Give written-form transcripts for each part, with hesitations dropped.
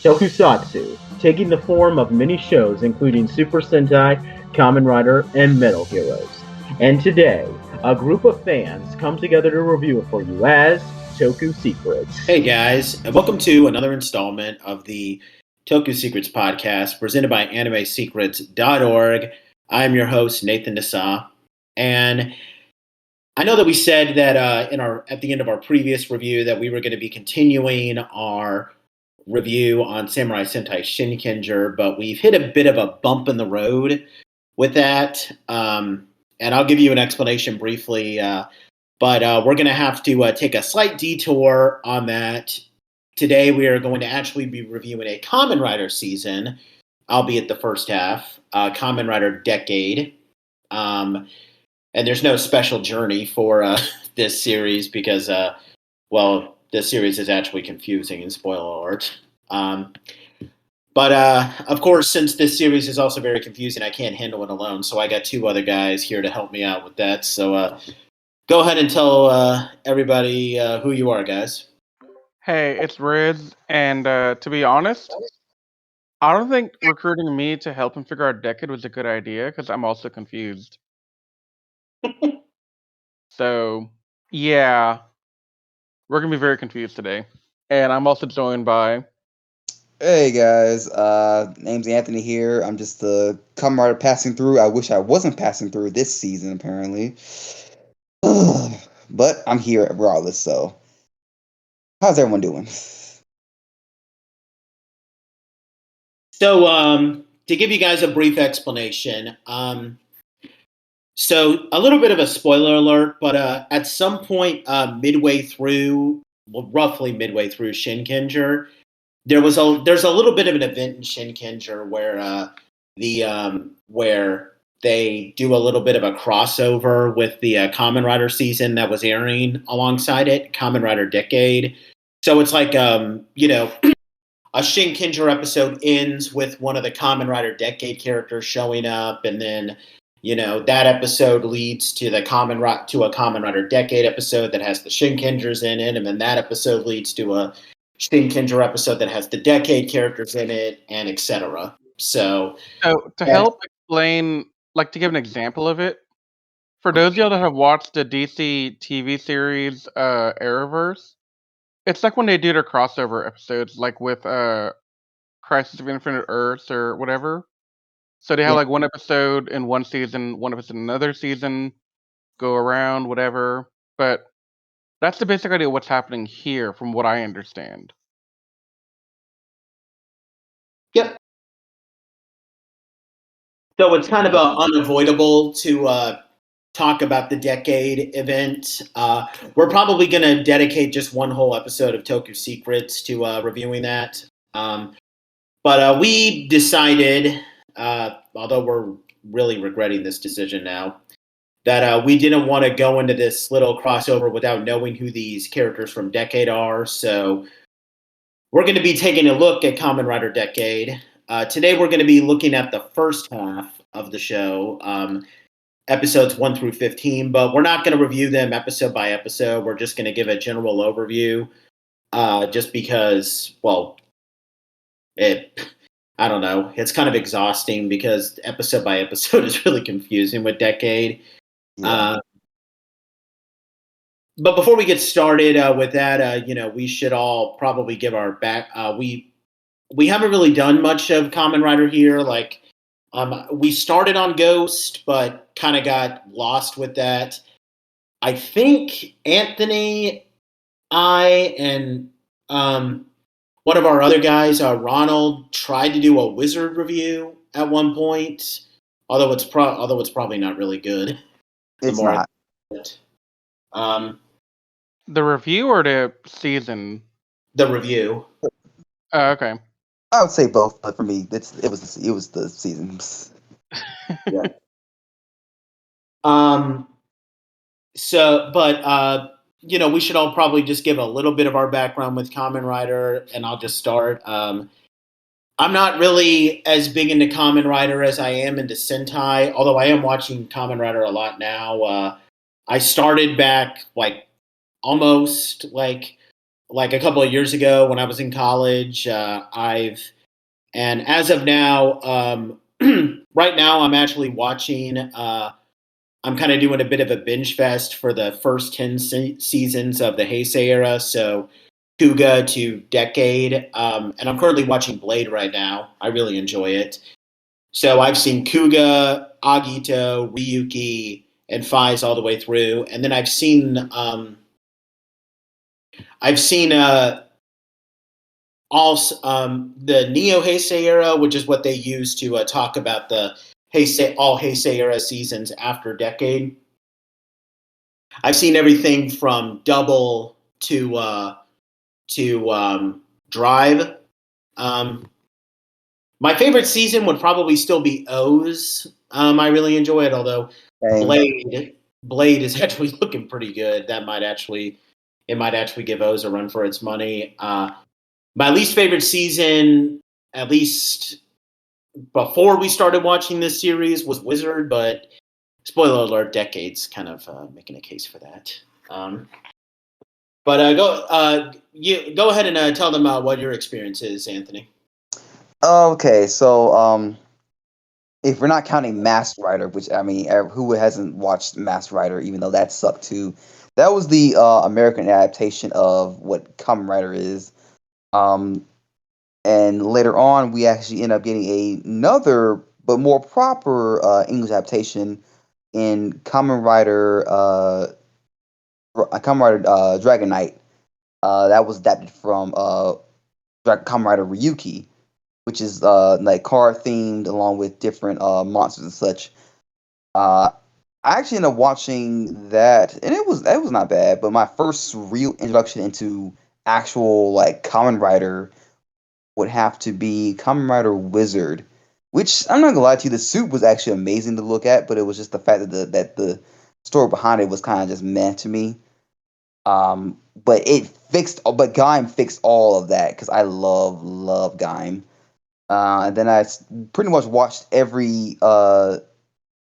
tokusatsu, taking the form of many shows including Super Sentai, Kamen Rider, and Metal Heroes. And today, a group of fans come together to review it for you as Toku Secrets. Hey guys, and welcome to another installment of the Toku Secrets podcast presented by AnimeSecrets.org. I'm your host, Nathan Nassau, and I know that we said that at the end of our previous review that we were going to be continuing our review on Samurai Sentai Shinkenger, but we've hit a bit of a bump in the road with that, and I'll give you an explanation briefly. But we're going to have to take a slight detour on that. Today we are going to actually be reviewing a Kamen Rider season, albeit the first half, Kamen Rider Decade. And there's no special journey for this series because, this series is actually confusing, and spoiler alert. But of course, since this series is also very confusing, I can't handle it alone. So I got two other guys here to help me out with that. So go ahead and tell everybody who you are, guys. Hey, it's Riz, and to be honest, I don't think recruiting me to help him figure out Decade was a good idea because I'm also confused. So, yeah, we're gonna be very confused today. And I'm also joined by. Hey guys, name's Anthony here. I'm just the Kamen Rider passing through. I wish I wasn't passing through this season, apparently. But I'm here regardless, so. How's everyone doing? So to give you guys a brief explanation, so a little bit of a spoiler alert, but at some point roughly midway through Shinkenger, there's a little bit of an event in Shinkenger where they do a little bit of a crossover with the Kamen Rider season that was airing alongside it, Kamen Rider Decade. So it's like a Shinkenger episode ends with one of the Kamen Rider Decade characters showing up, and then that episode leads to a Kamen Rider Decade episode that has the Shinkengers in it, and then that episode leads to a Shinkenger episode that has the Decade characters in it, and etc. So to help explain, to give an example of it, for those of y'all that have watched the DC TV series Arrowverse, it's like when they do their crossover episodes, like with Crisis of Infinite Earths or whatever. So they have one episode in one season, one episode in another season, go around, whatever. But that's the basic idea of what's happening here, from what I understand. Yep. So it's kind of unavoidable to talk about the Decade event. We're probably going to dedicate just one whole episode of Toku Secrets to reviewing that. But we decided, although we're really regretting this decision now, that we didn't want to go into this little crossover without knowing who these characters from Decade are. So we're going to be taking a look at Kamen Rider Decade. Today we're going to be looking at the first half of the show, episodes 1 through 15, but we're not going to review them episode by episode. We're just going to give a general overview, just because, I don't know, it's kind of exhausting because episode by episode is really confusing with Decade. Yeah. But before we get started with that, we should all probably give our back. We haven't really done much of Kamen Rider here. We started on Ghost, but kind of got lost with that. I think Anthony, and one of our other guys, Ronald, tried to do a Wizard review at one point, although it's probably not really good. It's not. The review or the season? The review. Oh, okay. I would say both, but for me, it was the seasons. Yeah. So, but we should all probably just give a little bit of our background with Kamen Rider, and I'll just start. I'm not really as big into Kamen Rider as I am into Sentai, although I am watching Kamen Rider a lot now. I started back almost like a couple of years ago when I was in college. And as of now, right now I'm actually watching. I'm kind of doing a bit of a binge fest for the first 10 seasons of the Heisei era. So Kuga to Decade. And I'm currently watching Blade right now. I really enjoy it. So I've seen Kuga, Agito, Ryuki, and Faiz all the way through. And then I've seen also the Neo Heisei era, which is what they use to talk about the all Heisei era seasons after Decade. I've seen everything from Double to Drive. Um, my favorite season would probably still be O's. I really enjoy it, although Same. Blade is actually looking pretty good. It might actually give O's a run for its money. My least favorite season, at least before we started watching this series, was Wizard, but spoiler alert, Decade's kind of making a case for that. But you go ahead and tell them what your experience is, Anthony. Okay, so if we're not counting Masked Rider, which I mean, who hasn't watched Masked Rider, even though that sucked too? That was the American adaptation of what Kamen Rider is. And later on, we actually end up getting another, but more proper English adaptation in Kamen Rider Dragon Knight. That was adapted from Kamen Rider Ryuki, which is like car themed along with different monsters and such. I actually ended up watching that, and it was not bad. But my first real introduction into actual like Kamen Rider would have to be Kamen Rider Wizard, which I'm not gonna lie to you, the suit was actually amazing to look at, but it was just the fact that the story behind it was kind of just meh to me. But Gaim fixed all of that because I love Gaim. And then pretty much watched every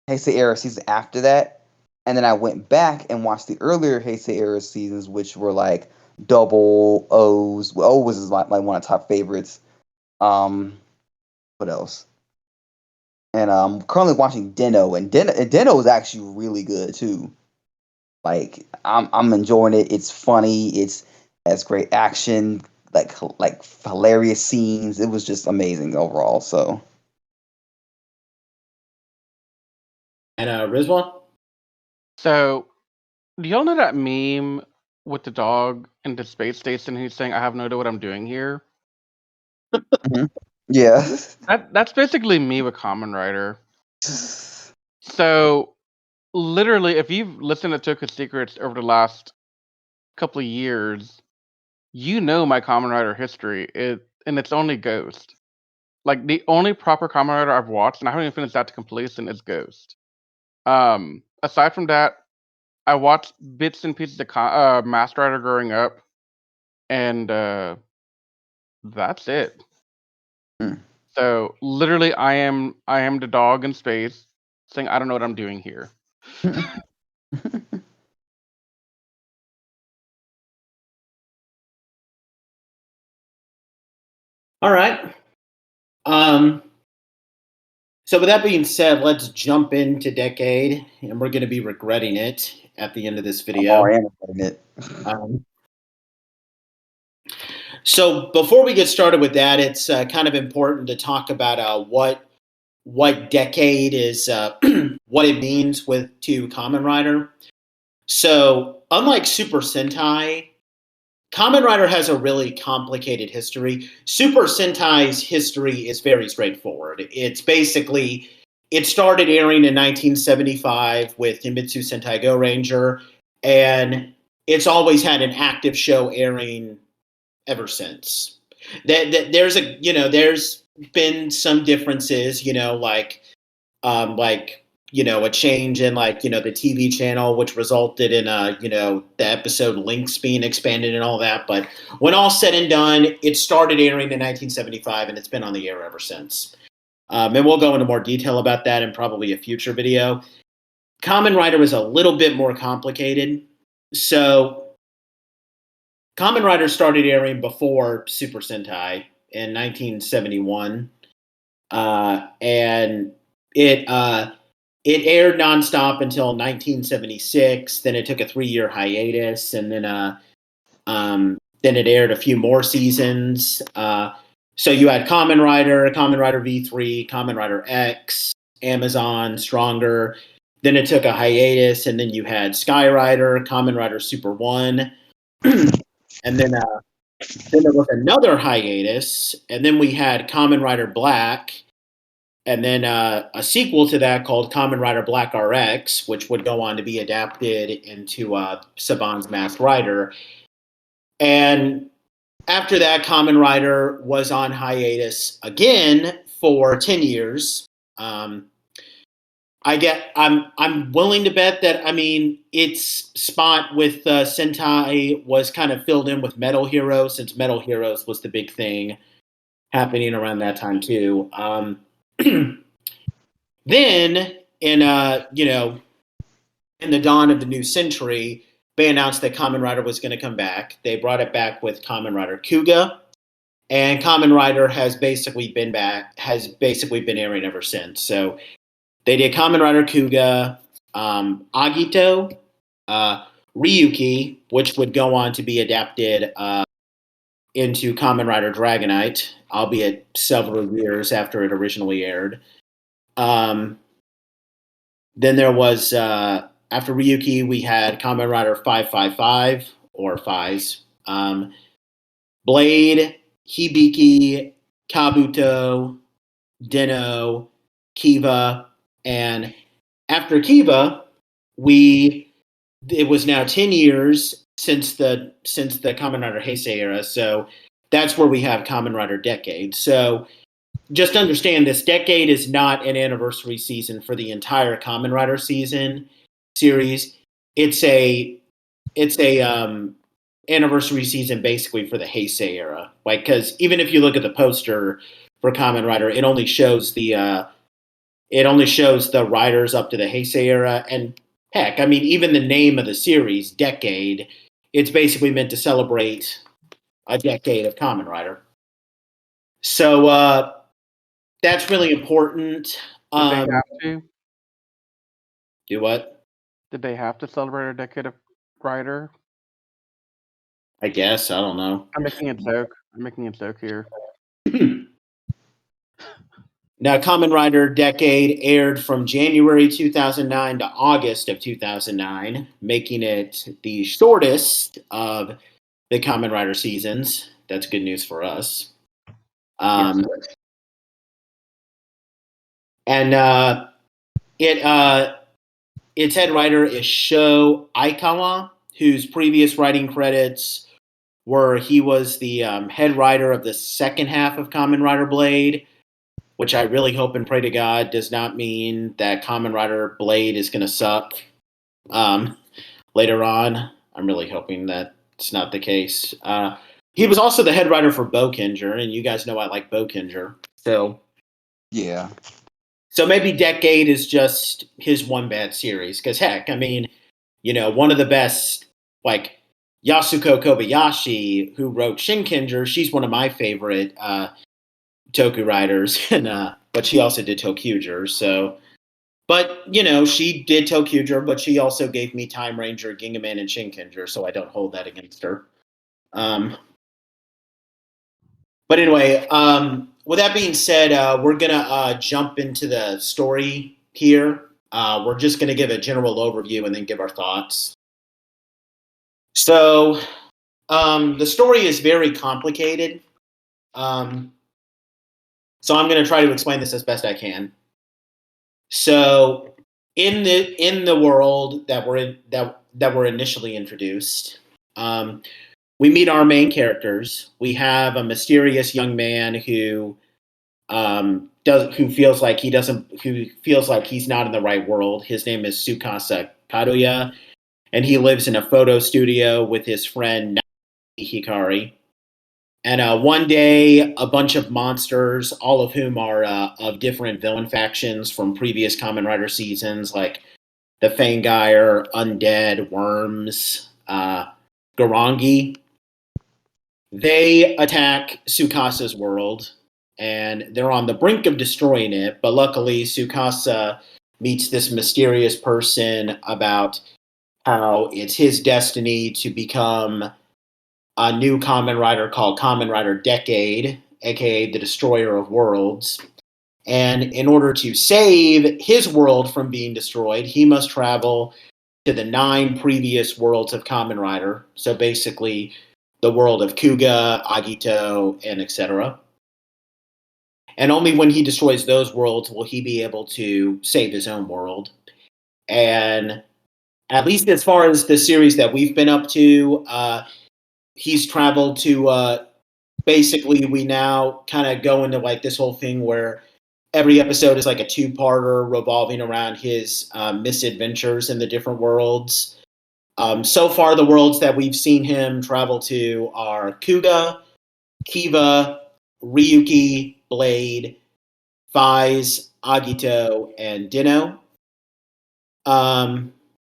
Heisei era season after that, and then I went back and watched the earlier Heisei era seasons, which were like Double O's. Well, O was like one of my top favorites. Um, what else? And I'm currently watching Deno, and Deno is actually really good too. Like I'm enjoying it. It's funny. It has great action, like hilarious scenes. It was just amazing overall. So And Rizwan? So, do y'all know that meme with the dog in the space station? He's saying, "I have no idea what I'm doing here." mhm. Yeah. That's basically me with Kamen Rider. So, literally, if you've listened to Tokyo Secrets over the last couple of years, you know my Kamen Rider history. And it's only Ghost. Like the only proper Kamen Rider I've watched, and I haven't even finished that to completion, is Ghost. Aside from that, I watched bits and pieces of Master Rider growing up, and that's it. Mm. So literally, I am the dog in space saying I don't know what I'm doing here. All right. So with that being said, let's jump into Decade, and we're going to be regretting it at the end of this I'm video. already animating it. Um, so before we get started with that, it's kind of important to talk about what Decade is, what it means to Kamen Rider. So unlike Super Sentai, Kamen Rider has a really complicated history. Super Sentai's history is very straightforward. It started airing in 1975 with Himitsu Sentai Go Ranger, and it's always had an active show airing ever since. There's been some differences, like a change in the TV channel, which resulted in the episode links being expanded and all that. But when all said and done, it started airing in 1975, and it's been on the air ever since. And we'll go into more detail about that in probably a future video. Kamen Rider was a little bit more complicated. So Kamen Rider started airing before Super Sentai in 1971, and it aired nonstop until 1976. Then it took a 3-year hiatus, and then it aired a few more seasons. So you had Kamen Rider V3, Kamen Rider X, Amazon, Stronger. Then it took a hiatus, and then you had Sky Rider, Kamen Rider Super 1. And then there was another hiatus, and then we had Kamen Rider Black, and then a sequel to that called Kamen Rider Black RX, which would go on to be adapted into Saban's Masked Rider. And after that, Kamen Rider was on hiatus again for 10 years. I'm willing to bet that, I mean, its spot with Sentai was kind of filled in with Metal Heroes, since Metal Heroes was the big thing happening around that time too. Then in in the dawn of the new century, they announced that Kamen Rider was going to come back. They brought it back with Kamen Rider Kuga, and Kamen Rider has basically been airing ever since. So they did Kamen Rider Kuga, Agito, Ryuki, which would go on to be adapted into Kamen Rider Dragonite, albeit several years after it originally aired. Then there was, after Ryuki, we had Kamen Rider 555, or Fies, Blade, Hibiki, Kabuto, Den-O, Kiva, and after Kiva, it was now 10 years since the Kamen Rider Heisei era, so that's where we have Kamen Rider Decade. So just understand, this decade is not an anniversary season for the entire Kamen Rider series. It's a anniversary season basically for the Heisei era. Like, because even if you look at the poster for Kamen Rider, it only shows the riders up to the Heisei era. And heck, I mean, even the name of the series, Decade, it's basically meant to celebrate a decade of Kamen Rider. So that's really important. Did they have to? Do what? Did they have to celebrate a decade of Rider? I guess. I don't know. I'm making a joke. Here. Now, Kamen Rider Decade aired from January 2009 to August of 2009, making it the shortest of the Kamen Rider seasons. That's good news for us. And its head writer is Sho Aikawa, whose previous writing credits were he was the head writer of the second half of Kamen Rider Blade, which I really hope and pray to God does not mean that Kamen Rider Blade is going to suck later on. I'm really hoping that it's not the case. He was also the head writer for Shinkenger, and you guys know I like Shinkenger. So yeah. So maybe Decade is just his one bad series. Because heck, I mean, one of the best, like Yasuko Kobayashi, who wrote Shinkenger, she's one of my favorite Toku writers, and but she also did Tokuger. So, but she did Tokuger, but she also gave me Time Ranger, Gingaman, and Shinkenger, so I don't hold that against her. But anyway, with that being said, we're gonna jump into the story here. We're just gonna give a general overview and then give our thoughts. So, the story is very complicated. So I'm going to try to explain this as best I can. So in the world that we're initially introduced, we meet our main characters. We have a mysterious young man who feels like he's not in the right world. His name is Tsukasa Kadoya, and he lives in a photo studio with his friend Hikari. And one day, a bunch of monsters, all of whom are of different villain factions from previous Kamen Rider seasons, like the Fangire, Undead, Worms, Garangi, They attack Tsukasa's world, and they're on the brink of destroying it. But luckily, Tsukasa meets this mysterious person about how it's his destiny to become a new Kamen Rider called Kamen Rider Decade, aka the Destroyer of Worlds. And in order to save his world from being destroyed, he must travel to the 9 previous worlds of Kamen Rider. So basically, the world of Kuga, Agito, and etc. And only when he destroys those worlds will he be able to save his own world. And at least as far as the series that we've been up to, he's traveled to basically we now kind of go into like this whole thing where every episode is like a 2-parter revolving around his misadventures in the different worlds. So far, the worlds that we've seen him travel to are Kuga, Kiva, Ryuki, Blade, Faiz, Agito, and Dino. And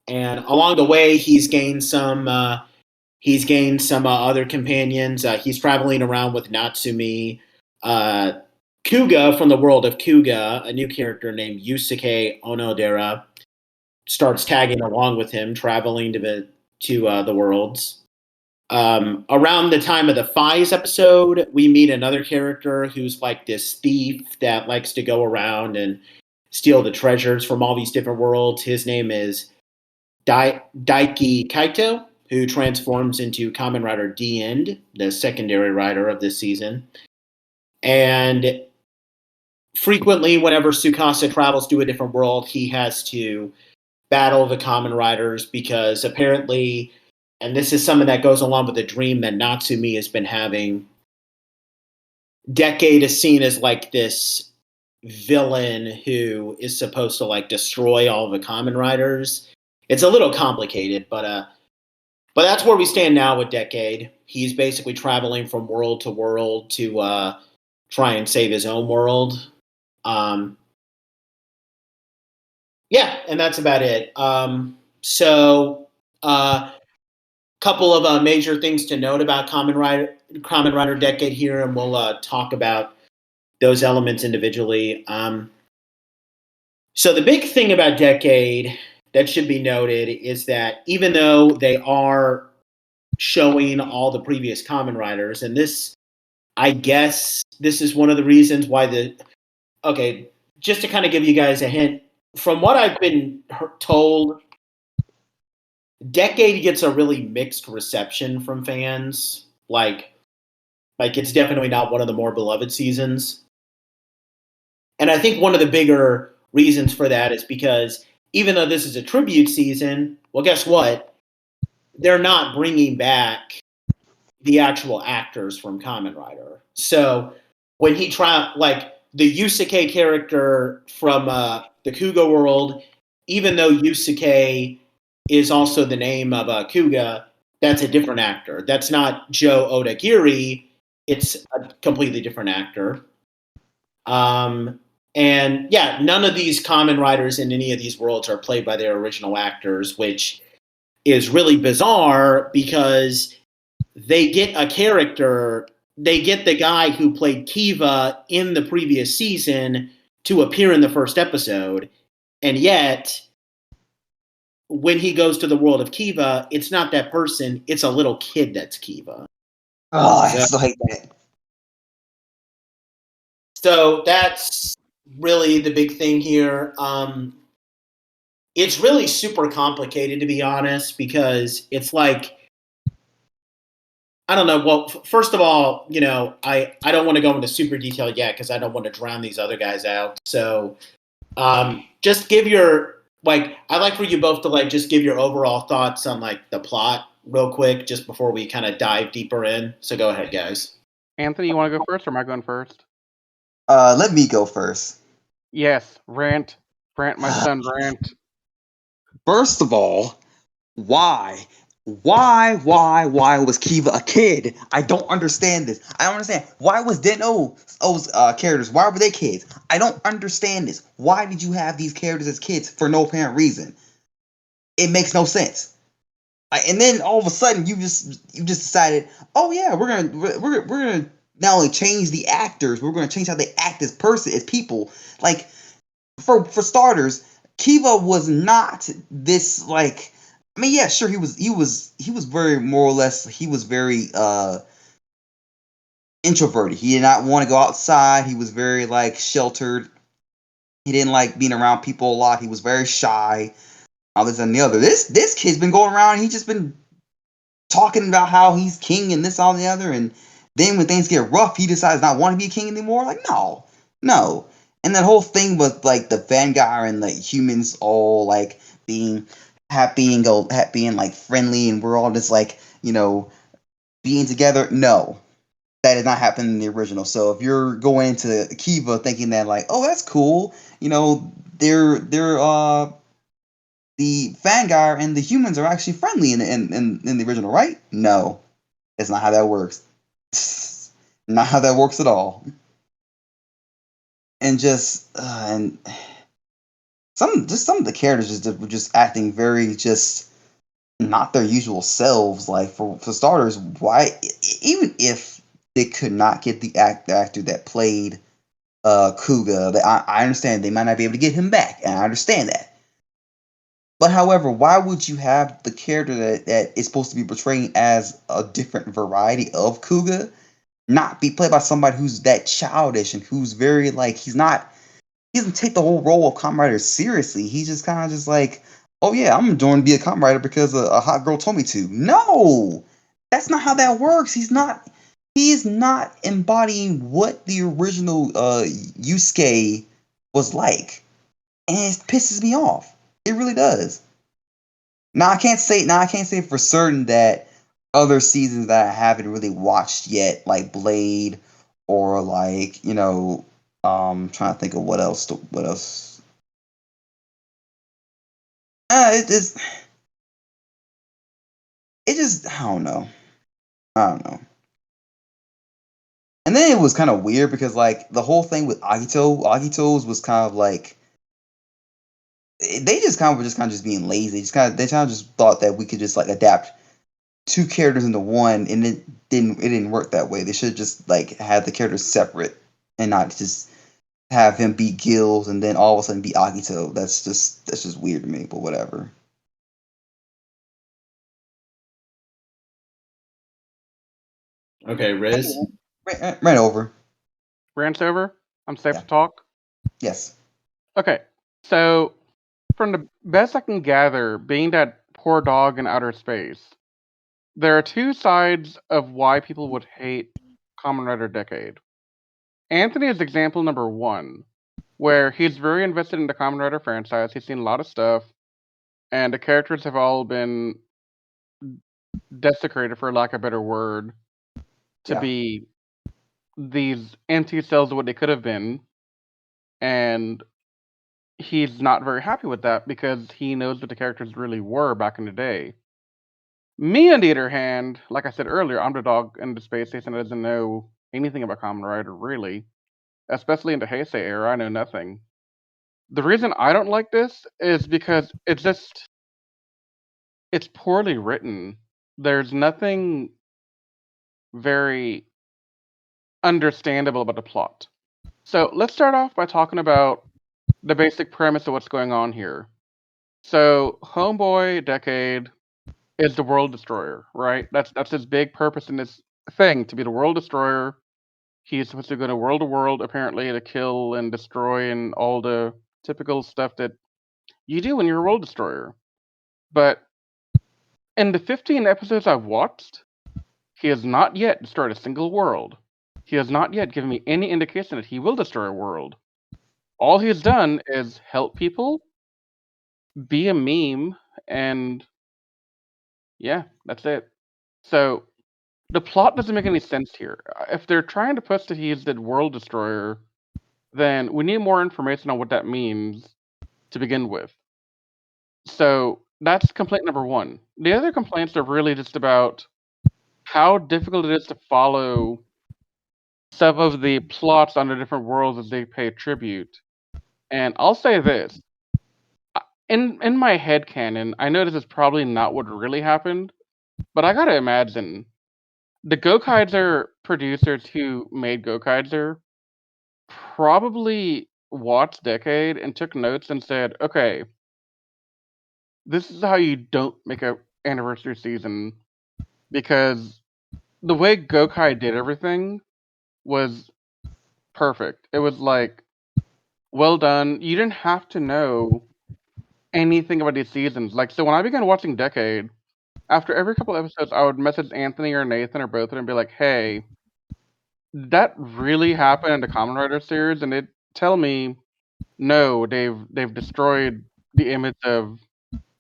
along the way, he's gained some other companions. He's traveling around with Natsumi. Kuga from the world of Kuga, a new character named Yusuke Onodera, starts tagging along with him, traveling to the worlds. Around the time of the Faiz episode, we meet another character who's like this thief that likes to go around and steal the treasures from all these different worlds. His name is Daiki Kaito, who transforms into Kamen Rider D End, the secondary rider of this season. And frequently, whenever Tsukasa travels to a different world, he has to battle the Kamen Riders because apparently, and this is something that goes along with the dream that Natsumi has been having, Decade is seen as like this villain who is supposed to like destroy all the Kamen Riders. It's a little complicated, but that's where we stand now with Decade. He's basically traveling from world to world to try and save his own world. Yeah, and that's about it. Couple of major things to note about Kamen Rider Decade here, and we'll talk about those elements individually. So the big thing about Decade that should be noted is that even though they are showing all the previous Kamen Riders, and this, I guess, this is one of the reasons why just to kind of give you guys a hint, from what I've been told, Decade gets a really mixed reception from fans. Like it's definitely not one of the more beloved seasons. And I think one of the bigger reasons for that is because even though this is a tribute season, well, guess what? They're not bringing back the actual actors from Kamen Rider. So when he like the Yusuke character from the Kuga world, even though Yusuke is also the name of Kuga, that's a different actor. That's not Joe Odagiri. It's a completely different actor. And yeah, none of these Kamen Riders in any of these worlds are played by their original actors, which is really bizarre because they get a character, they get the guy who played Kiva in the previous season to appear in the first episode, and yet when he goes to the world of Kiva, it's not that person, it's a little kid that's Kiva. Oh, I still hate that. So that's really the big thing here. It's really super complicated, to be honest, because it's like, I don't know. Well, first of all, I don't want to go into super detail yet because I don't want to drown these other guys out. So just give I'd like for you both to just give your overall thoughts on the plot real quick, just before we kind of dive deeper in. So go ahead, guys. Anthony, you want to go first, or am I going first? Let me go first. Yes, rant, my son, rant. First of all, why was Kiva a kid? I don't understand this. I don't understand. Why was Deno's characters, why were they kids? I don't understand this. Why did you have these characters as kids for no apparent reason? It makes no sense. And then all of a sudden you just decided, oh yeah, we're gonna not only change the actors, we're gonna change how they act as people. Like for starters, Kiva was not this like. I mean, yeah, sure, he was very more or less. He was very introverted. He did not want to go outside. He was very like sheltered. He didn't like being around people a lot. He was very shy. All this and the other. This kid's been going around. He's just been talking about how he's king and this, all, and the other. And then when things get rough, he decides not want to be a king anymore. Like, no, no. And that whole thing with like the Vanguard and the humans all like being happy and like friendly, and we're all just like being together. No, that did not happen in the original. So if you're going into Kiva thinking that like, oh, that's cool, they're the Vanguard and the humans are actually friendly in the original, right? No, it's not how that works. Not how that works at all. And some of the characters were just acting very just not their usual selves. Like for starters, why even if they could not get the actor that played Kuga, I understand they might not be able to get him back, and I understand that. But however, why would you have the character that is supposed to be portraying as a different variety of Kuga not be played by somebody who's that childish and who's very like he doesn't take the whole role of Kamen Rider seriously. He's just kind of just like, oh yeah, I'm going to be a Kamen Rider because a hot girl told me to. No, that's not how that works. He's not. He is not embodying what the original Yusuke was like, and it pisses me off. It really does. Now I can't say for certain that other seasons that I haven't really watched yet, like Blade or like, trying to think of what else. It just I don't know. I don't know. And then it was kind of weird because like the whole thing with Agito's was kind of like they just kind of were just being lazy. They kind of just thought that we could just like adapt two characters into one, and it didn't work that way. They should just like have the characters separate and not just have him be Gills and then all of a sudden be Agito. That's just weird to me, but whatever. Okay, Riz. Ran over. Rant's over. I'm safe Yeah. to talk. Yes. Okay, so from the best I can gather, being that poor dog in outer space, there are two sides of why people would hate Kamen Rider Decade. Anthony is example number one, where he's very invested in the Kamen Rider franchise. He's seen a lot of stuff, and the characters have all been desecrated, for lack of a better word, to Yeah. be these empty cells of what they could have been. And he's not very happy with that because he knows what the characters really were back in the day. Me, on the other hand, like I said earlier, I'm the dog in the space station that doesn't know anything about Kamen Rider, really. Especially in the Heisei era, I know nothing. The reason I don't like this is because it's poorly written. There's nothing very understandable about the plot. So let's start off by talking about the basic premise of what's going on here. So Homeboy Decade is the world destroyer, right? That's his big purpose in this thing, to be the world destroyer. He's supposed to go to world apparently to kill and destroy and all the typical stuff that you do when you're a world destroyer. But in the 15 episodes I've watched, he has not yet destroyed a single world. He has not yet given me any indication that he will destroy a world. All he has done is help people, be a meme, and yeah, that's it. So the plot doesn't make any sense here. If they're trying to push that he's the world destroyer, then we need more information on what that means to begin with. So that's complaint number one. The other complaints are really just about how difficult it is to follow some of the plots on the different worlds as they pay tribute. And I'll say this: in my head canon, I know this is probably not what really happened, but I gotta imagine the Gokaiser producers who made Gokaiser probably watched Decade and took notes and said, "Okay, this is how you don't make a anniversary season because the way Gokai did everything was perfect. It was like, well done. You didn't have to know anything about these seasons. Like, so when I began watching Decade, after every couple episodes, I would message Anthony or Nathan or both of them and be like, hey, did that really happen in the Kamen Rider series? And they'd tell me, no, they've destroyed the image of,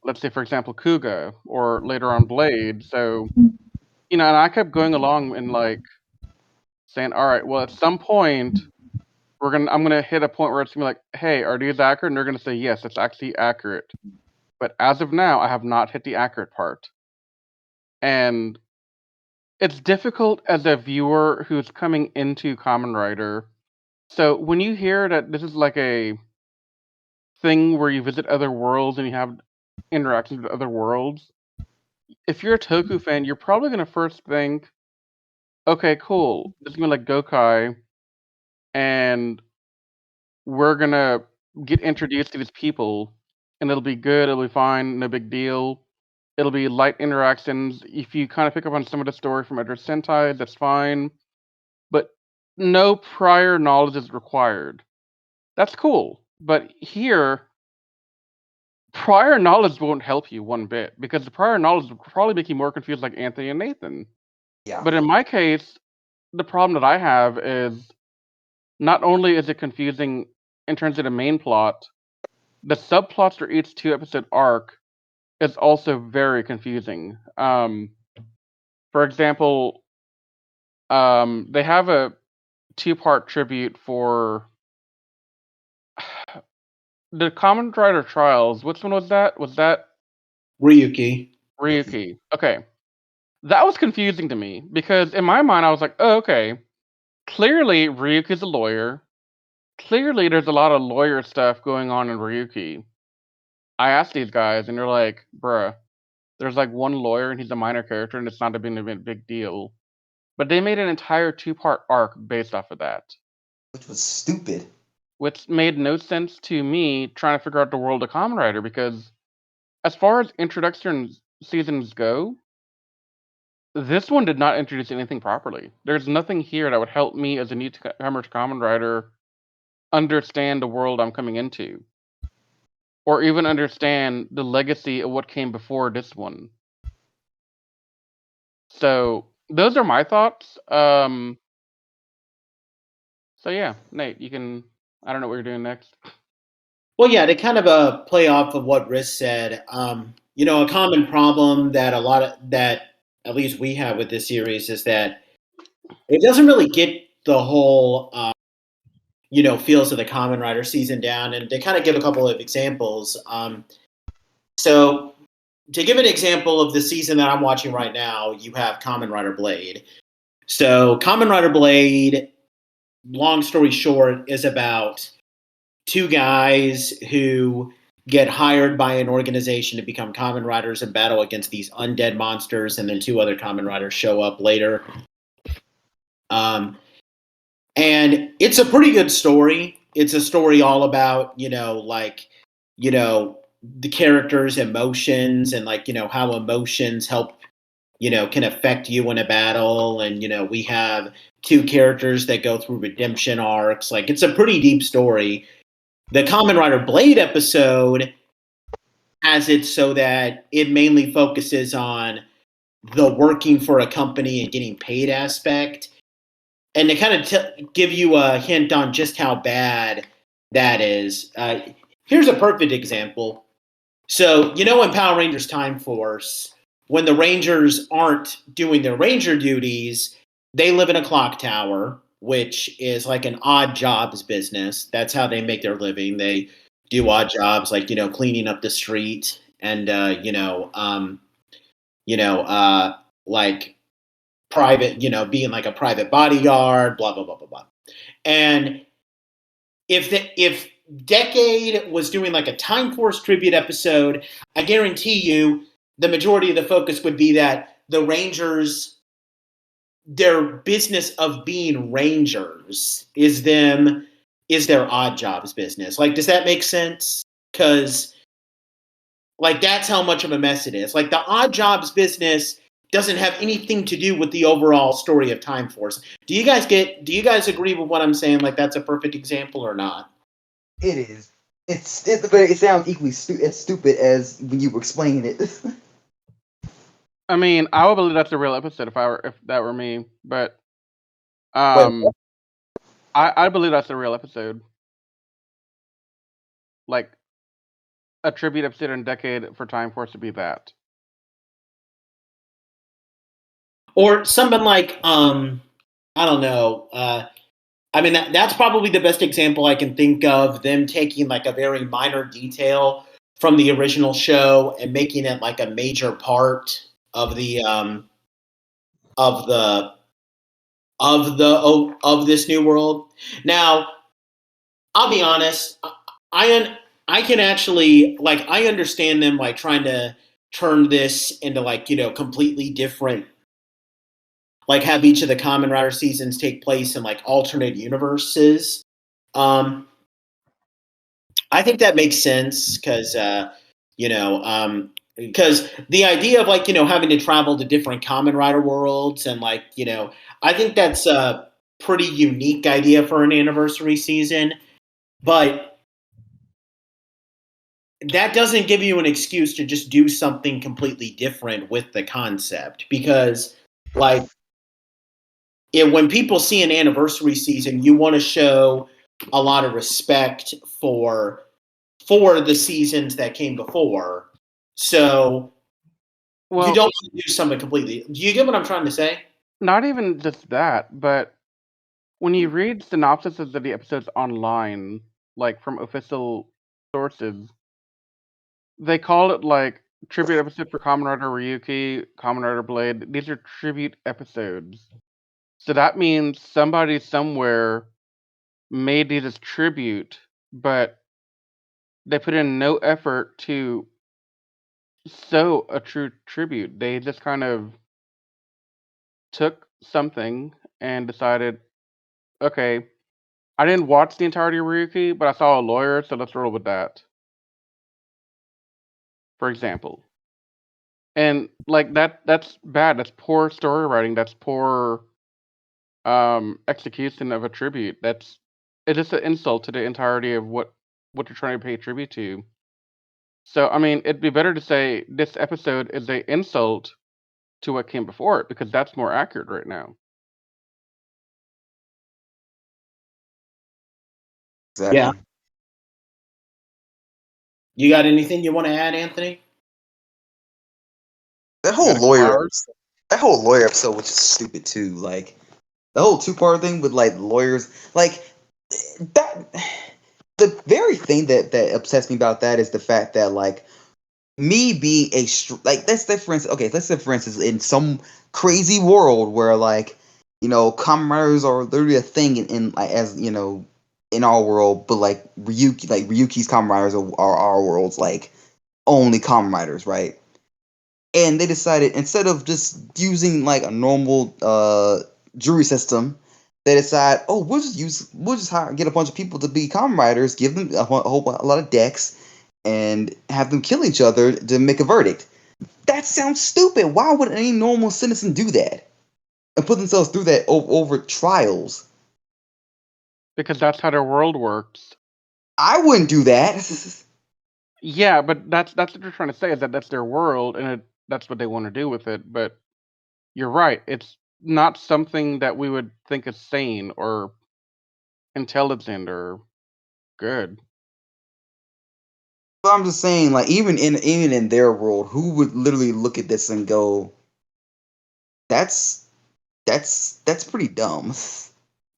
let's say, for example, Kuga or later on Blade. So, and I kept going along and like saying, all right, well, at some point, I'm gonna hit a point where it's gonna be like, hey, are these accurate? And they're gonna say, yes, it's actually accurate. But as of now, I have not hit the accurate part. And it's difficult as a viewer who's coming into Kamen Rider. So when you hear that this is like a thing where you visit other worlds and you have interactions with other worlds, if you're a Toku fan, you're probably gonna first think, okay, cool, this is gonna be like Gokai, and we're gonna get introduced to these people, and it'll be good, it'll be fine, no big deal. It'll be light interactions. If you kind of pick up on some of the story from other Sentai, that's fine. But no prior knowledge is required. That's cool. But here, prior knowledge won't help you one bit because the prior knowledge will probably make you more confused like Anthony and Nathan. Yeah. But in my case, the problem that I have is not only is it confusing in terms of the main plot, the subplots for each 2 episode arc is also very confusing. For example, they have a 2-part tribute for the Kamen Rider Trials. Which one was that? Was that Ryuki. Ryuki? Okay. That was confusing to me because in my mind I was like, oh, okay. Clearly Ryuki's a lawyer. Clearly there's a lot of lawyer stuff going on in Ryuki. I asked these guys and they're like, bruh, there's like one lawyer and he's a minor character and it's not a big deal. But they made an entire 2-part arc based off of that. Which was stupid. Which made no sense to me trying to figure out the world of Kamen Rider because as far as introduction seasons go, this one did not introduce anything properly. There's nothing here that would help me as a newcomer to Kamen Rider understand the world I'm coming into, or even understand the legacy of what came before this one. So those are my thoughts. So yeah, Nate, you can. I don't know what you're doing next. Well, yeah, to kind of play off of what Riz said, a common problem that at least we have with this series is that it doesn't really get the whole feels of the Kamen Rider season down, and to kind of give a couple of examples. So to give an example of the season that I'm watching right now, you have Kamen Rider Blade. So Kamen Rider Blade, long story short, is about 2 guys who get hired by an organization to become Kamen Riders and battle against these undead monsters, and then 2 other Kamen Riders show up later. And it's a pretty good story. It's a story all about, the characters' emotions and how emotions help, can affect you in a battle. And, we have 2 characters that go through redemption arcs. Like, it's a pretty deep story. The Kamen Rider Blade episode has it so that it mainly focuses on the working for a company and getting paid aspect. And to kind of give you a hint on just how bad that is, here's a perfect example. So, in Power Rangers Time Force, when the Rangers aren't doing their Ranger duties, they live in a clock tower, which is like an odd jobs business. That's how they make their living. They do odd jobs like, cleaning up the street and, like private, being like a private bodyguard, blah, blah, blah, blah, blah. And if Decade was doing like a Time Force tribute episode, I guarantee you the majority of the focus would be that the Rangers, their business of being Rangers is their odd jobs business. Like, does that make sense? Because like that's how much of a mess it is. Like the odd jobs business doesn't have anything to do with the overall story of Time Force. Do you guys agree with what I'm saying? Like that's a perfect example or not? It is. But it sounds equally as stupid as when you were explaining it. I mean, I would believe that's a real episode if that were me, but Wait, um, I believe that's a real episode, like a tribute episode in Decade for Time Force to be that. Or something like I don't know. I mean that's probably the best example I can think of. Them taking like a very minor detail from the original show and making it like a major part of the of the of this new world. Now, I'll be honest. I can actually like I understand them like trying to turn this into like completely different, like have each of the Kamen Rider seasons take place in like alternate universes. Um, I think that makes sense because you know because the idea of like having to travel to different Kamen Rider worlds and like I think that's a pretty unique idea for an anniversary season, but that doesn't give you an excuse to just do something completely different with the concept because like when people see an anniversary season, you want to show a lot of respect for the seasons that came before. So you Well, don't want to do something completely. Do you get what I'm trying to say? not even just that, but when you read synopses of the episodes online, like from official sources, they call it like tribute episode for Kamen Rider Ryuki, Kamen Rider Blade. These are tribute episodes. So that means somebody somewhere made these as tribute, but they put in no effort to show a true tribute. They just kind of took something and decided, okay, I didn't watch the entirety of Ryuki, but I saw a lawyer, so let's roll with that. For example. And like that's bad. That's poor story writing. That's poor execution of a tribute. It is an insult to the entirety of what you're trying to pay tribute to. So I mean, it'd be better to say this episode is a insult to what came before it because that's more accurate right now. Yeah. exactly. You got anything you want to add, Anthony? That You whole got a couple lawyer, hours? that whole lawyer episode was just stupid too. Like the whole two-part thing with like lawyers, like that. The very thing that upsets me about that is the fact that like me being like let's say for instance in some crazy world where like commoners are literally a thing in like as in our world, but like Ryuki's commoners are our world's like only commoners, right? And they decided instead of just using like a normal jury system, they decide, oh, we'll just get a bunch of people to be common writers, give them a lot of decks, and have them kill each other to make a verdict. That sounds stupid. Why would any normal citizen do that and put themselves through that over trials? Because that's how their world works. I wouldn't do that. Yeah, but that's what they're trying to say is that that's their world and that's what they want to do with it. But you're right. It's not something that we would think is sane or intelligent or good. But I'm just saying, like even in their world, who would literally look at this and go, "That's that's pretty dumb."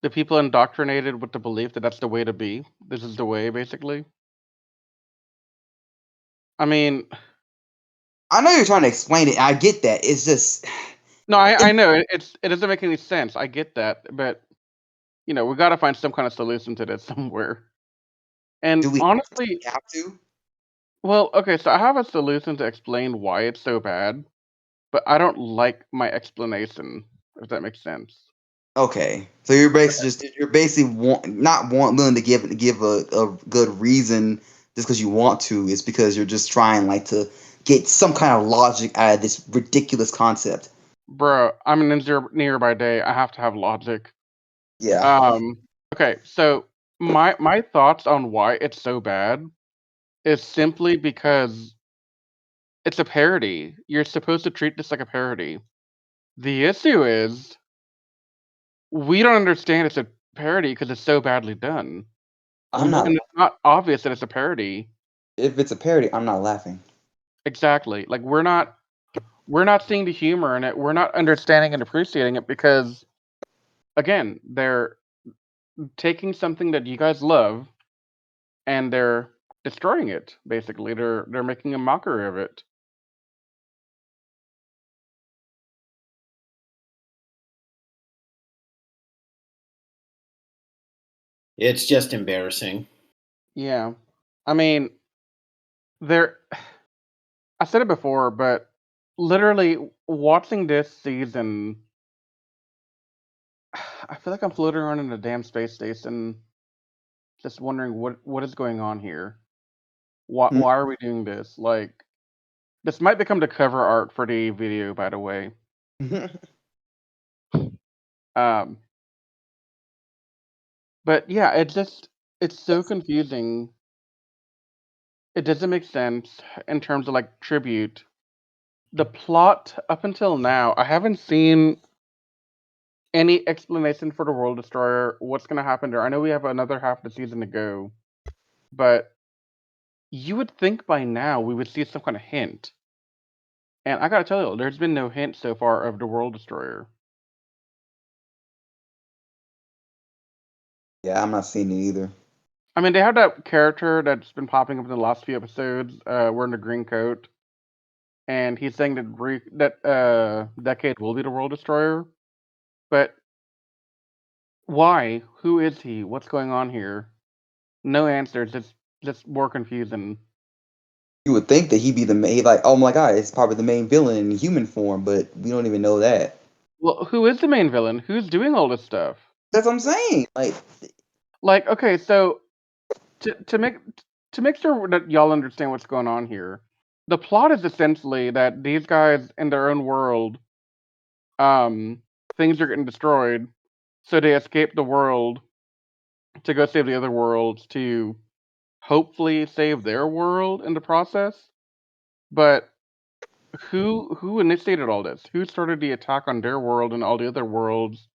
The people indoctrinated with the belief that that's the way to be. This is the way, basically. I mean, I know you're trying to explain it. I get that. It's just no, I know it doesn't make any sense. I get that, but we got to find some kind of solution to this somewhere. And Do we honestly, have to? well, okay, so I have a solution to explain why it's so bad, but I don't like my explanation, if that makes sense. Okay, so you're basically not willing to give a good reason just because you want to. It's because you're just trying like to get some kind of logic out of this ridiculous concept. Bro, I'm an engineer by day. I have to have logic. Yeah, Um, okay, so my thoughts on why it's so bad is simply because it's a parody. You're supposed to treat this like a parody. The issue is we don't understand it's a parody because it's so badly done, I'm not. and it's not obvious that it's a parody. If it's a parody, I'm not laughing. Exactly. Like we're not seeing the humor in it. We're not understanding and appreciating it because again, they're taking something that you guys love and they're destroying it. Basically, they're making a mockery of it. It's just embarrassing. Yeah, I mean, they're. I said it before, but literally watching this season, I feel like I'm floating around in a damn space station, just wondering what is going on here. Why are we doing this? Like, this might become the cover art for the video, by the way. Um, but yeah, it's so confusing. It doesn't make sense in terms of like tribute. The plot up until now, I haven't seen any explanation for the World Destroyer. What's gonna happen there? I know we have another half of the season to go, but you would think by now we would see some kind of hint. And I gotta tell you, there's been no hint so far of the World Destroyer. Yeah, I'm not seeing it either. I mean, they have that character that's been popping up in the last few episodes, wearing the green coat, and he's saying that Decade will be the World Destroyer. But why? Who is he? What's going on here? No answers. It's just more confusing. You would think that he'd be like, oh my god, it's probably the main villain in human form, but we don't even know that. Well, who is the main villain? Who's doing all this stuff? That's what I'm saying. Like, okay, so to make sure that y'all understand what's going on here, the plot is essentially that these guys in their own world, um, things are getting destroyed, so they escape the world to go save the other worlds to hopefully save their world in the process. But who initiated all this? Who started the attack on their world and all the other worlds?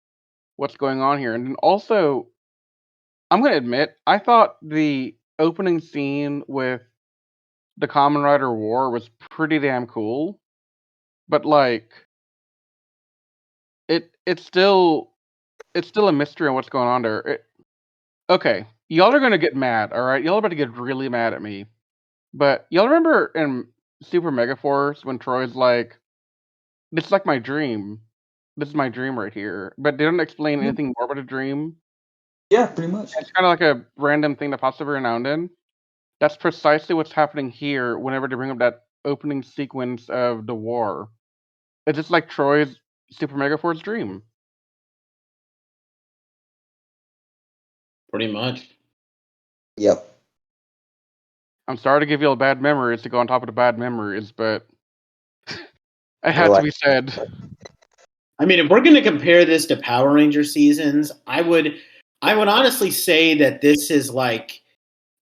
What's going on here? And then also, I'm gonna admit, I thought the opening scene with the Kamen Rider War was pretty damn cool, but like it's still a mystery on what's going on there. Okay, y'all are gonna get mad, all right? Y'all are about to get really mad at me. But y'all remember in Super Mega Force when Troy's like, "It's like my dream. This is my dream right here," but they don't explain anything more about a dream. Yeah, pretty much. It's kind of like a random thing that pops up every now and then. That's precisely what's happening here whenever they bring up that opening sequence of the war. It's just like Troy's Super Mega Force dream. Pretty much. Yep. I'm sorry to give you all bad memories to go on top of the bad memories, but it You're had to like, be said. I mean, if we're going to compare this to Power Ranger seasons, I would honestly say that this is like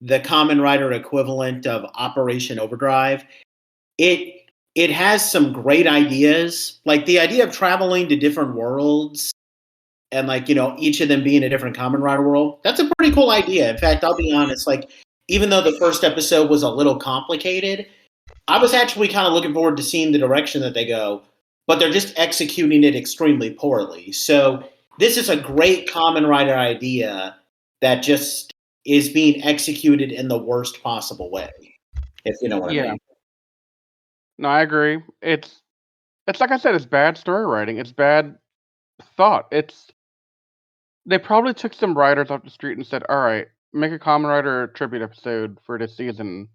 the Kamen Rider equivalent of Operation Overdrive. It has some great ideas, like the idea of traveling to different worlds and like each of them being a different Kamen Rider world. That's a pretty cool idea. In fact, I'll be honest, like even though the first episode was a little complicated, I was actually kind of looking forward to seeing the direction that they go, but they're just executing it extremely poorly. So this is a great Kamen Rider idea that just is being executed in the worst possible way, if you know what I Yeah, mean. no, I agree. It's like I said, it's bad story writing. It's bad thought. They probably took some writers off the street and said, "All right, make a Kamen Rider tribute episode for this season,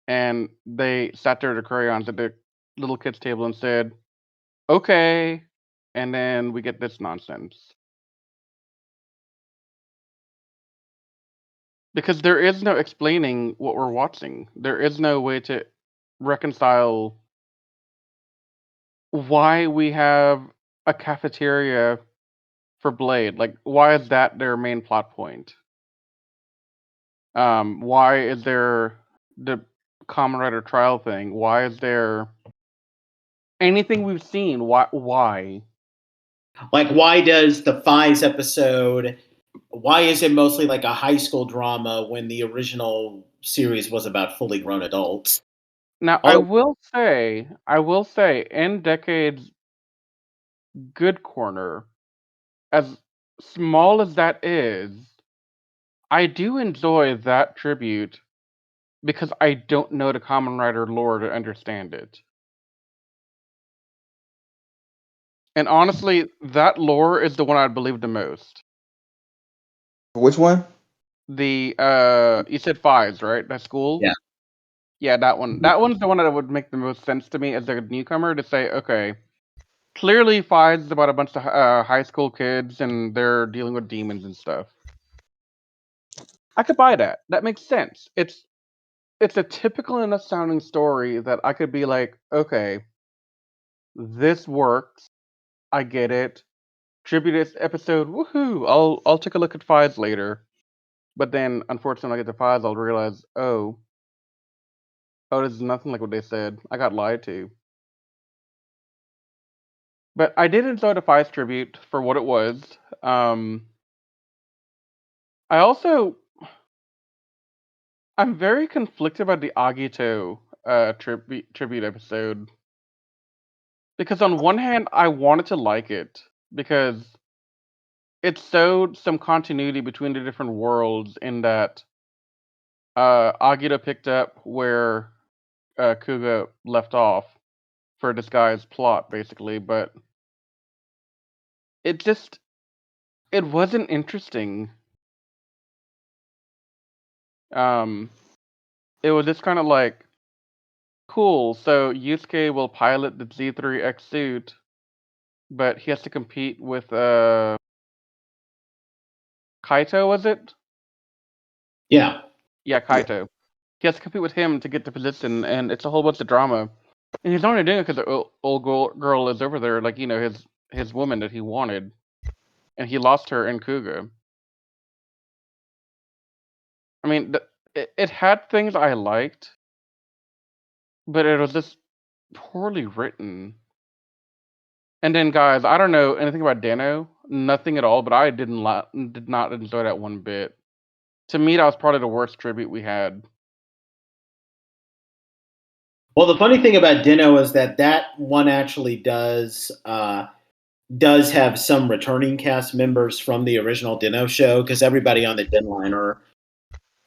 and they sat there at the crayons at the little kids' table and said, "Okay," and then we get this nonsense. Because there is no explaining what we're watching. There is no way to reconcile why we have a cafeteria for Blade. Like, why is that their main plot point? Why is there the Kamen Rider trial thing? Why is there anything we've seen? Why? Like, why does the Fives episode? Why is it mostly like a high school drama when the original series was about fully grown adults? Now, I Oh, will say, in Decade's good corner, as small as that is, I do enjoy that tribute because I don't know the Kamen Rider lore to understand it. And honestly, that lore is the one I believe the most. Which one? The you said Fives, right? That school? yeah. Yeah, that one. That one's the one that would make the most sense to me as a newcomer to say, okay, clearly Fives is about a bunch of high school kids and they're dealing with demons and stuff. I could buy that. That makes sense. It's a typical enough sounding story that I could be like, okay, this works. I get it. Tribute this episode, woohoo! I'll take a look at Fives later. But then, unfortunately, when I get to Fives, I'll realize, oh, this is nothing like what they said. I got lied to. But I did enjoy the Fives tribute for what it was. I also, I'm very conflicted about the Agito tribute episode. Because on one hand, I wanted to like it because it showed some continuity between the different worlds in that Agito picked up where Kuga left off for this guy's plot, basically, but it just it wasn't interesting. Um, it was just kind of like, cool. So Yusuke will pilot the Z3X suit, but he has to compete with Kaito, was it? Yeah. Yeah, Yeah. Kaito. He has to compete with him to get the position, and it's a whole bunch of drama. And he's only doing it because the old girl is over there, like his woman that he wanted, and he lost her in Kuga. I mean, it had things I liked, but it was just poorly written. And then, guys, I don't know anything about Dano, nothing at all, but I did not enjoy that one bit. To me, that was probably the worst tribute we had. Well, the funny thing about Dino is that one actually does have some returning cast members from the original Dino show because everybody on the Den liner,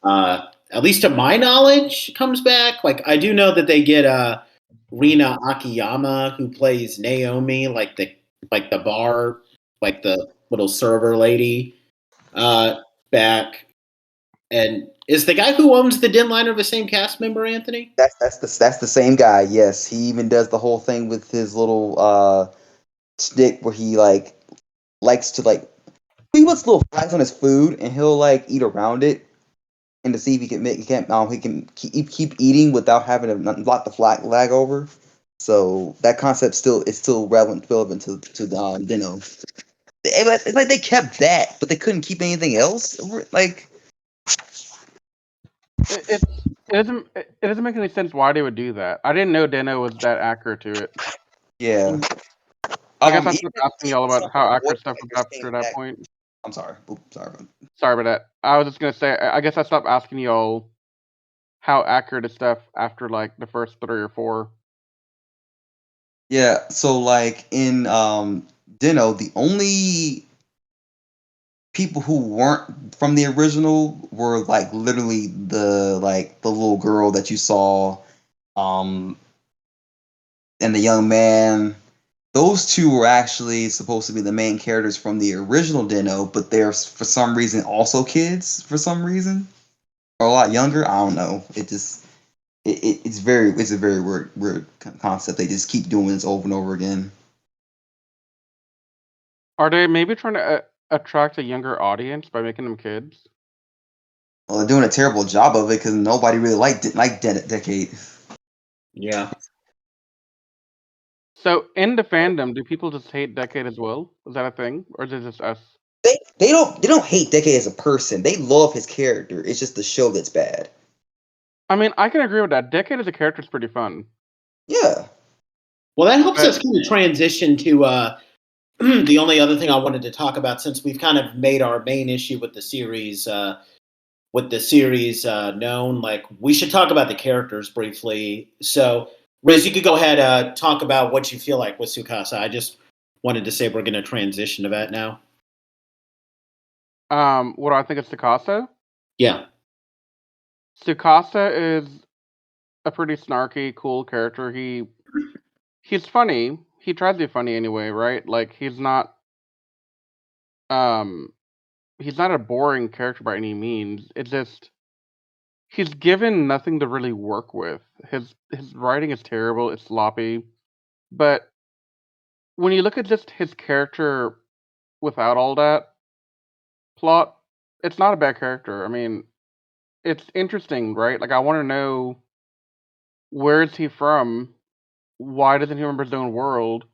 at least to my knowledge, comes back. Like I do know that they get Rina Akiyama who plays Naomi, like the bar, like the little server lady, back. And is the guy who owns the Den liner the same cast member, Anthony? That's the same guy. Yes, he even does the whole thing with his little stick where he likes to he puts little flags on his food and he'll eat around it and to see if he can keep eating without having to knock the flag over. So that concept is still relevant to Dino. It's like they kept that, but they couldn't keep anything else. Like It, it, it doesn't make any sense why they would do that. I didn't know Dano was that accurate to it. yeah. I guess I Even stopped asking y'all about how voice accurate stuff was actors after came that back. point. I'm sorry. Oops, sorry. Sorry about that. I was just gonna say, I guess I stopped asking y'all how accurate is stuff after like the first 3 or 4. Yeah, so in Dino, the only people who weren't from the original were literally the little girl that you saw, um, and the young man. those two were actually supposed to be the main characters from the original Den-O, but they're for some reason also kids for some reason or a lot younger. I don't know. It's a very weird concept. They just keep doing this over and over again. Are they maybe trying to attract a younger audience by making them kids? Well, they're doing a terrible job of it because nobody really liked Decade. Yeah. So in the fandom, do people just hate Decade as well? Is that a thing, or is it just us? They don't hate Decade as a person. They love his character. It's just the show that's bad. I mean, I can agree with that. Decade as a character is pretty fun. Yeah. Well, that helps us kind of transition to the only other thing I wanted to talk about, since we've kind of made our main issue with the series known. Like, we should talk about the characters briefly. So, Riz, you could go ahead talk about what you feel like with Tsukasa. I just wanted to say we're going to transition to that now. What do I think of Tsukasa? Yeah. Tsukasa is a pretty snarky, cool character. He's funny. He tries to be funny anyway, right? Like he's not a boring character by any means. It's just he's given nothing to really work with. His writing is terrible, it's sloppy. But when you look at just his character without all that plot, it's not a bad character. I mean, it's interesting, right? Like I want to know, where is he from? Why doesn't he remember his own world?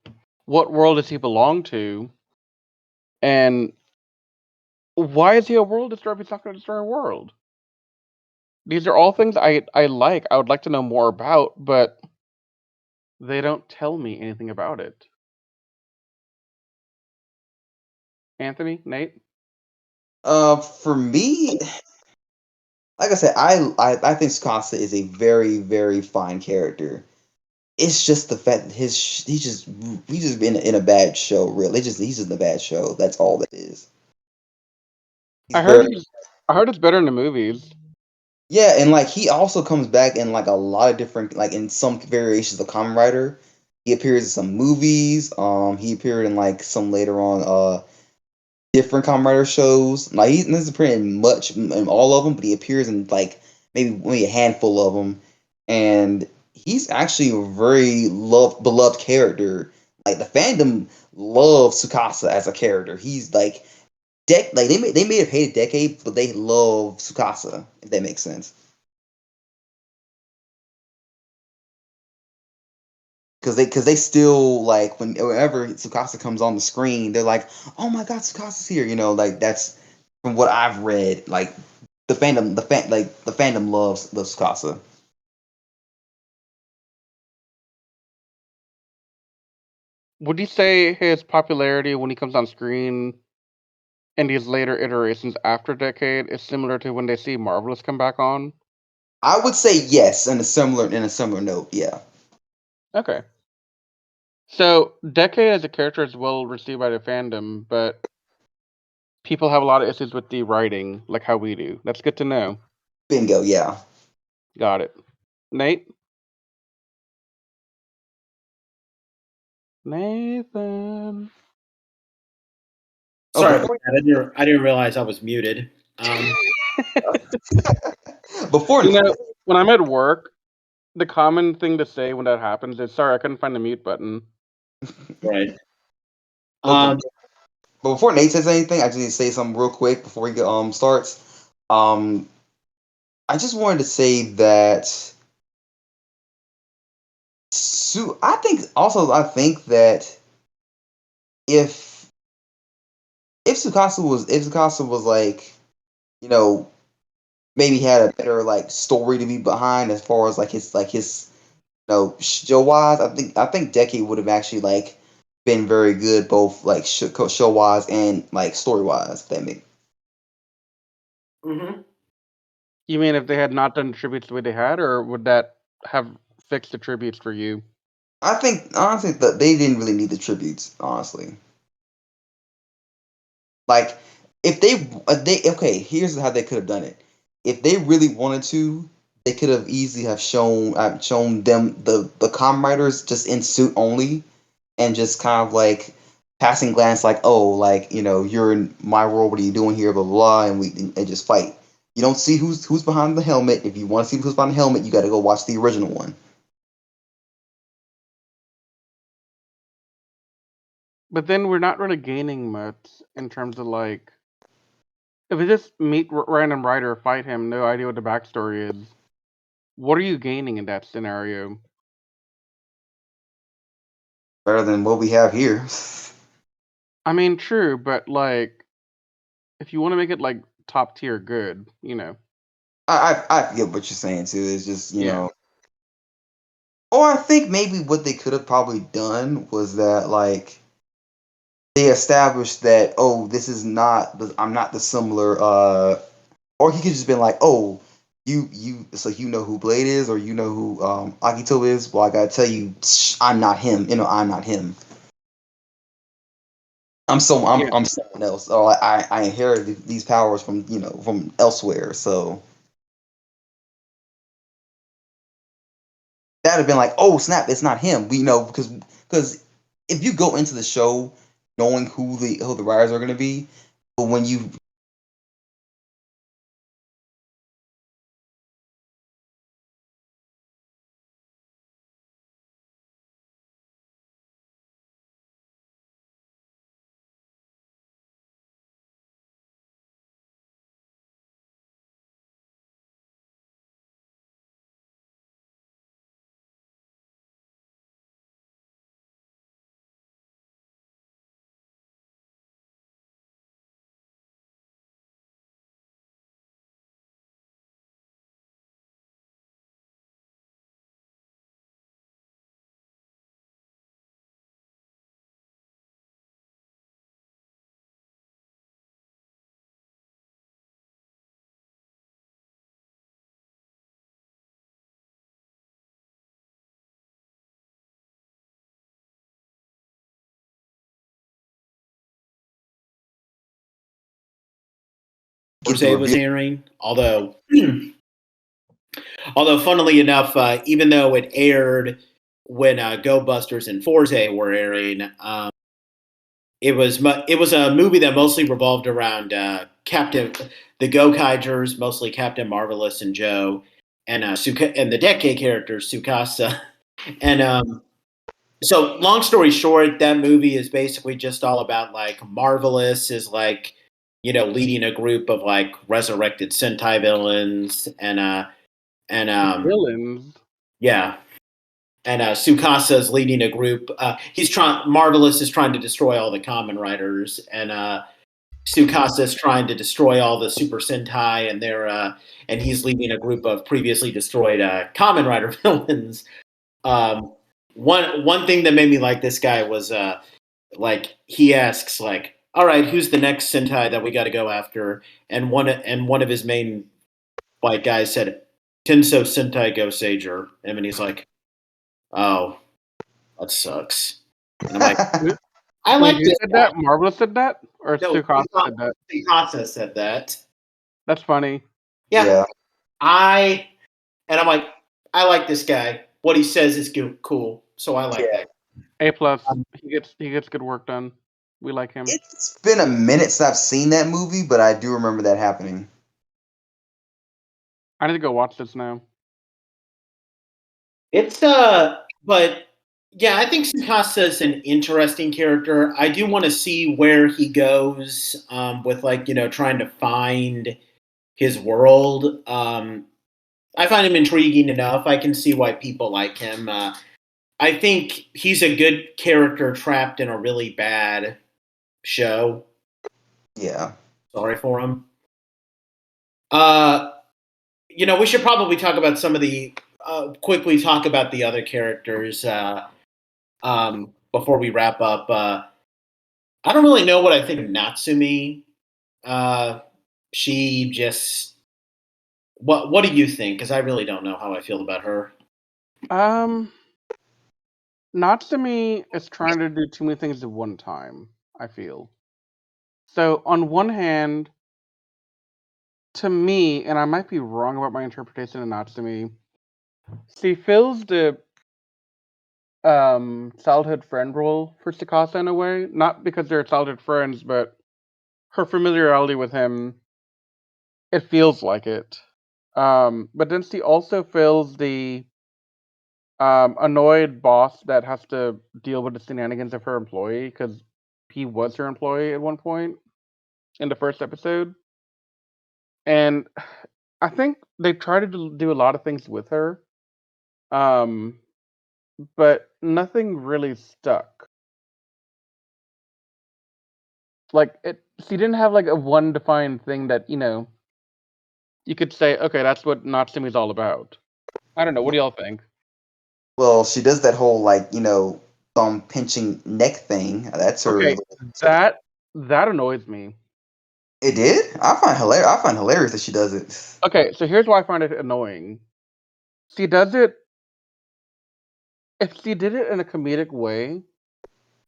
What world does he belong to? And why is he a world destroyer if he's not going to destroy a world? These are all things I like. I would like to know more about, but they don't tell me anything about it. Anthony, Nate? For me, like I said, I think Tsukasa is a very, very fine character. It's just the fact that he's just been in a bad show. Really, he's just in a bad show. That's all that is. He's I heard very I heard it's better in the movies. Yeah, and like he also comes back in like a lot of different like in some variations of Kamen Rider. He appears in some movies. He appeared in like some later on different Kamen Rider shows. Like he doesn't appear in much in all of them, but he appears in like maybe a handful of them, and he's actually a very beloved character. Like the fandom loves Tsukasa as a character. He's like like they may have hated Decade, but they love Tsukasa. If that makes sense. Because they still like whenever Tsukasa comes on the screen, they're like, "Oh my God, Tsukasa's here!" You know, like that's from what I've read. Like the fandom loves Tsukasa. Would you say his popularity when he comes on screen in these later iterations after Decade is similar to when they see Marvelous come back on? I would say yes, in a similar note. Yeah, Okay. So Decade as a character is well received by the fandom, but people have a lot of issues with the writing, like how we do. That's good to know. bingo. Yeah. Got it. Nate? Nathan. Oh, Sorry about that. I didn't realize I was muted. before You know, when I'm at work, the common thing to say when that happens is, "Sorry, I couldn't find the mute button." Right. but before Nate says anything, I just need to say something real quick before he starts. I just wanted to say that. I think that if if Tsukasa was like, you know, maybe had a better like story to be behind as far as his show wise, I think Decade would have actually like been very good both like show wise and like story wise. That make Mm-hmm. You mean if they had not done tributes the way they had, or would that have fixed the tributes for you? I think honestly that they didn't really need the tributes. Honestly, like if they okay, here's how they could have done it. If they really wanted to, they could have easily have shown them the Kamen Riders just in suit only, and just kind of like passing glance, like, oh, like, you're in my world. What are you doing here? Blah blah blah, and just fight. You don't see who's behind the helmet. If you want to see who's behind the helmet, you got to go watch the original one. But then we're not really gaining much in terms of like, if we just meet random writer, fight him, no idea what the backstory is. What are you gaining in that scenario? Better than what we have here. I mean, true, but like, if you want to make it like top tier good, I get what you're saying too. It's just yeah, Or I think maybe what they could have probably done was that like they established that, oh, this is not I'm not the similar or he could just been like, oh, it's like, who Blade is, or who Akito is. Well, I gotta tell you, I'm not him. I'm not him. yeah. I'm someone else. Or I inherited these powers from from elsewhere. So that'd have been like, oh snap, it's not him. We know because if you go into the show knowing who the writers are gonna be, but when you get the Jose was reveal, airing, although funnily enough, even though it aired when Go Busters and Forze were airing, it was a movie that mostly revolved around the Go Kaijers, mostly Captain Marvelous and Joe, and and the Decade characters Tsukasa. And so, long story short, that movie is basically just all about like Marvelous is like leading a group of like resurrected Sentai villains, and Villains. yeah, and Tsukasa is leading a group. He's trying. Marvelous is trying to destroy all the Kamen Riders, and Tsukasa is trying to destroy all the Super Sentai, and he's leading a group of previously destroyed Kamen Rider villains. Um, one thing that made me like this guy was like he asks like, "All right, who's the next Sentai that we got to go after?" And one of his main like guys said, "Tenso Sentai Go Sager," and then he's like, "Oh, that sucks." And I'm like, Who- "I Wait, like who this said guy." that? Marvelous said that, or No, Tsukasa said that? Tsukasa said that. That's funny. Yeah, yeah. I and I'm like, I like this guy. What he says is cool, so I like Yeah. that. A plus. Um, He gets good work done. We like him. It's been a minute since I've seen that movie, but I do remember that happening. I need to go watch this now. It's but yeah, I think Tsukasa is an interesting character. I do want to see where he goes with like trying to find his world. I find him intriguing enough. I can see why people like him. I think he's a good character trapped in a really bad show. Yeah. Sorry for him. Uh, we should probably talk about some of the quickly talk about the other characters before we wrap up. I don't really know what I think of Natsumi. Uh, she just what do you think? Because I really don't know how I feel about her. Um, Natsumi is trying to do too many things at one time, I feel. So on one hand, to me, and I might be wrong about my interpretation of Natsumi, she fills the childhood friend role for Tsukasa in a way. Not because they're childhood friends, but her familiarity with him, it feels like it. But then she also fills the annoyed boss that has to deal with the shenanigans of her employee because he was her employee at one point in the first episode. And I think they try to do a lot of things with her, um, but nothing really stuck. Like she didn't have like a one defined thing that you could say, okay, that's what Natsumi's all about. I don't know. What do y'all think? Well, she does that whole thumb pinching neck thing. That's her. Okay, that annoys me. It did. I find hilarious that she does it. Okay, so here's why I find it annoying. She does it. If she did it in a comedic way,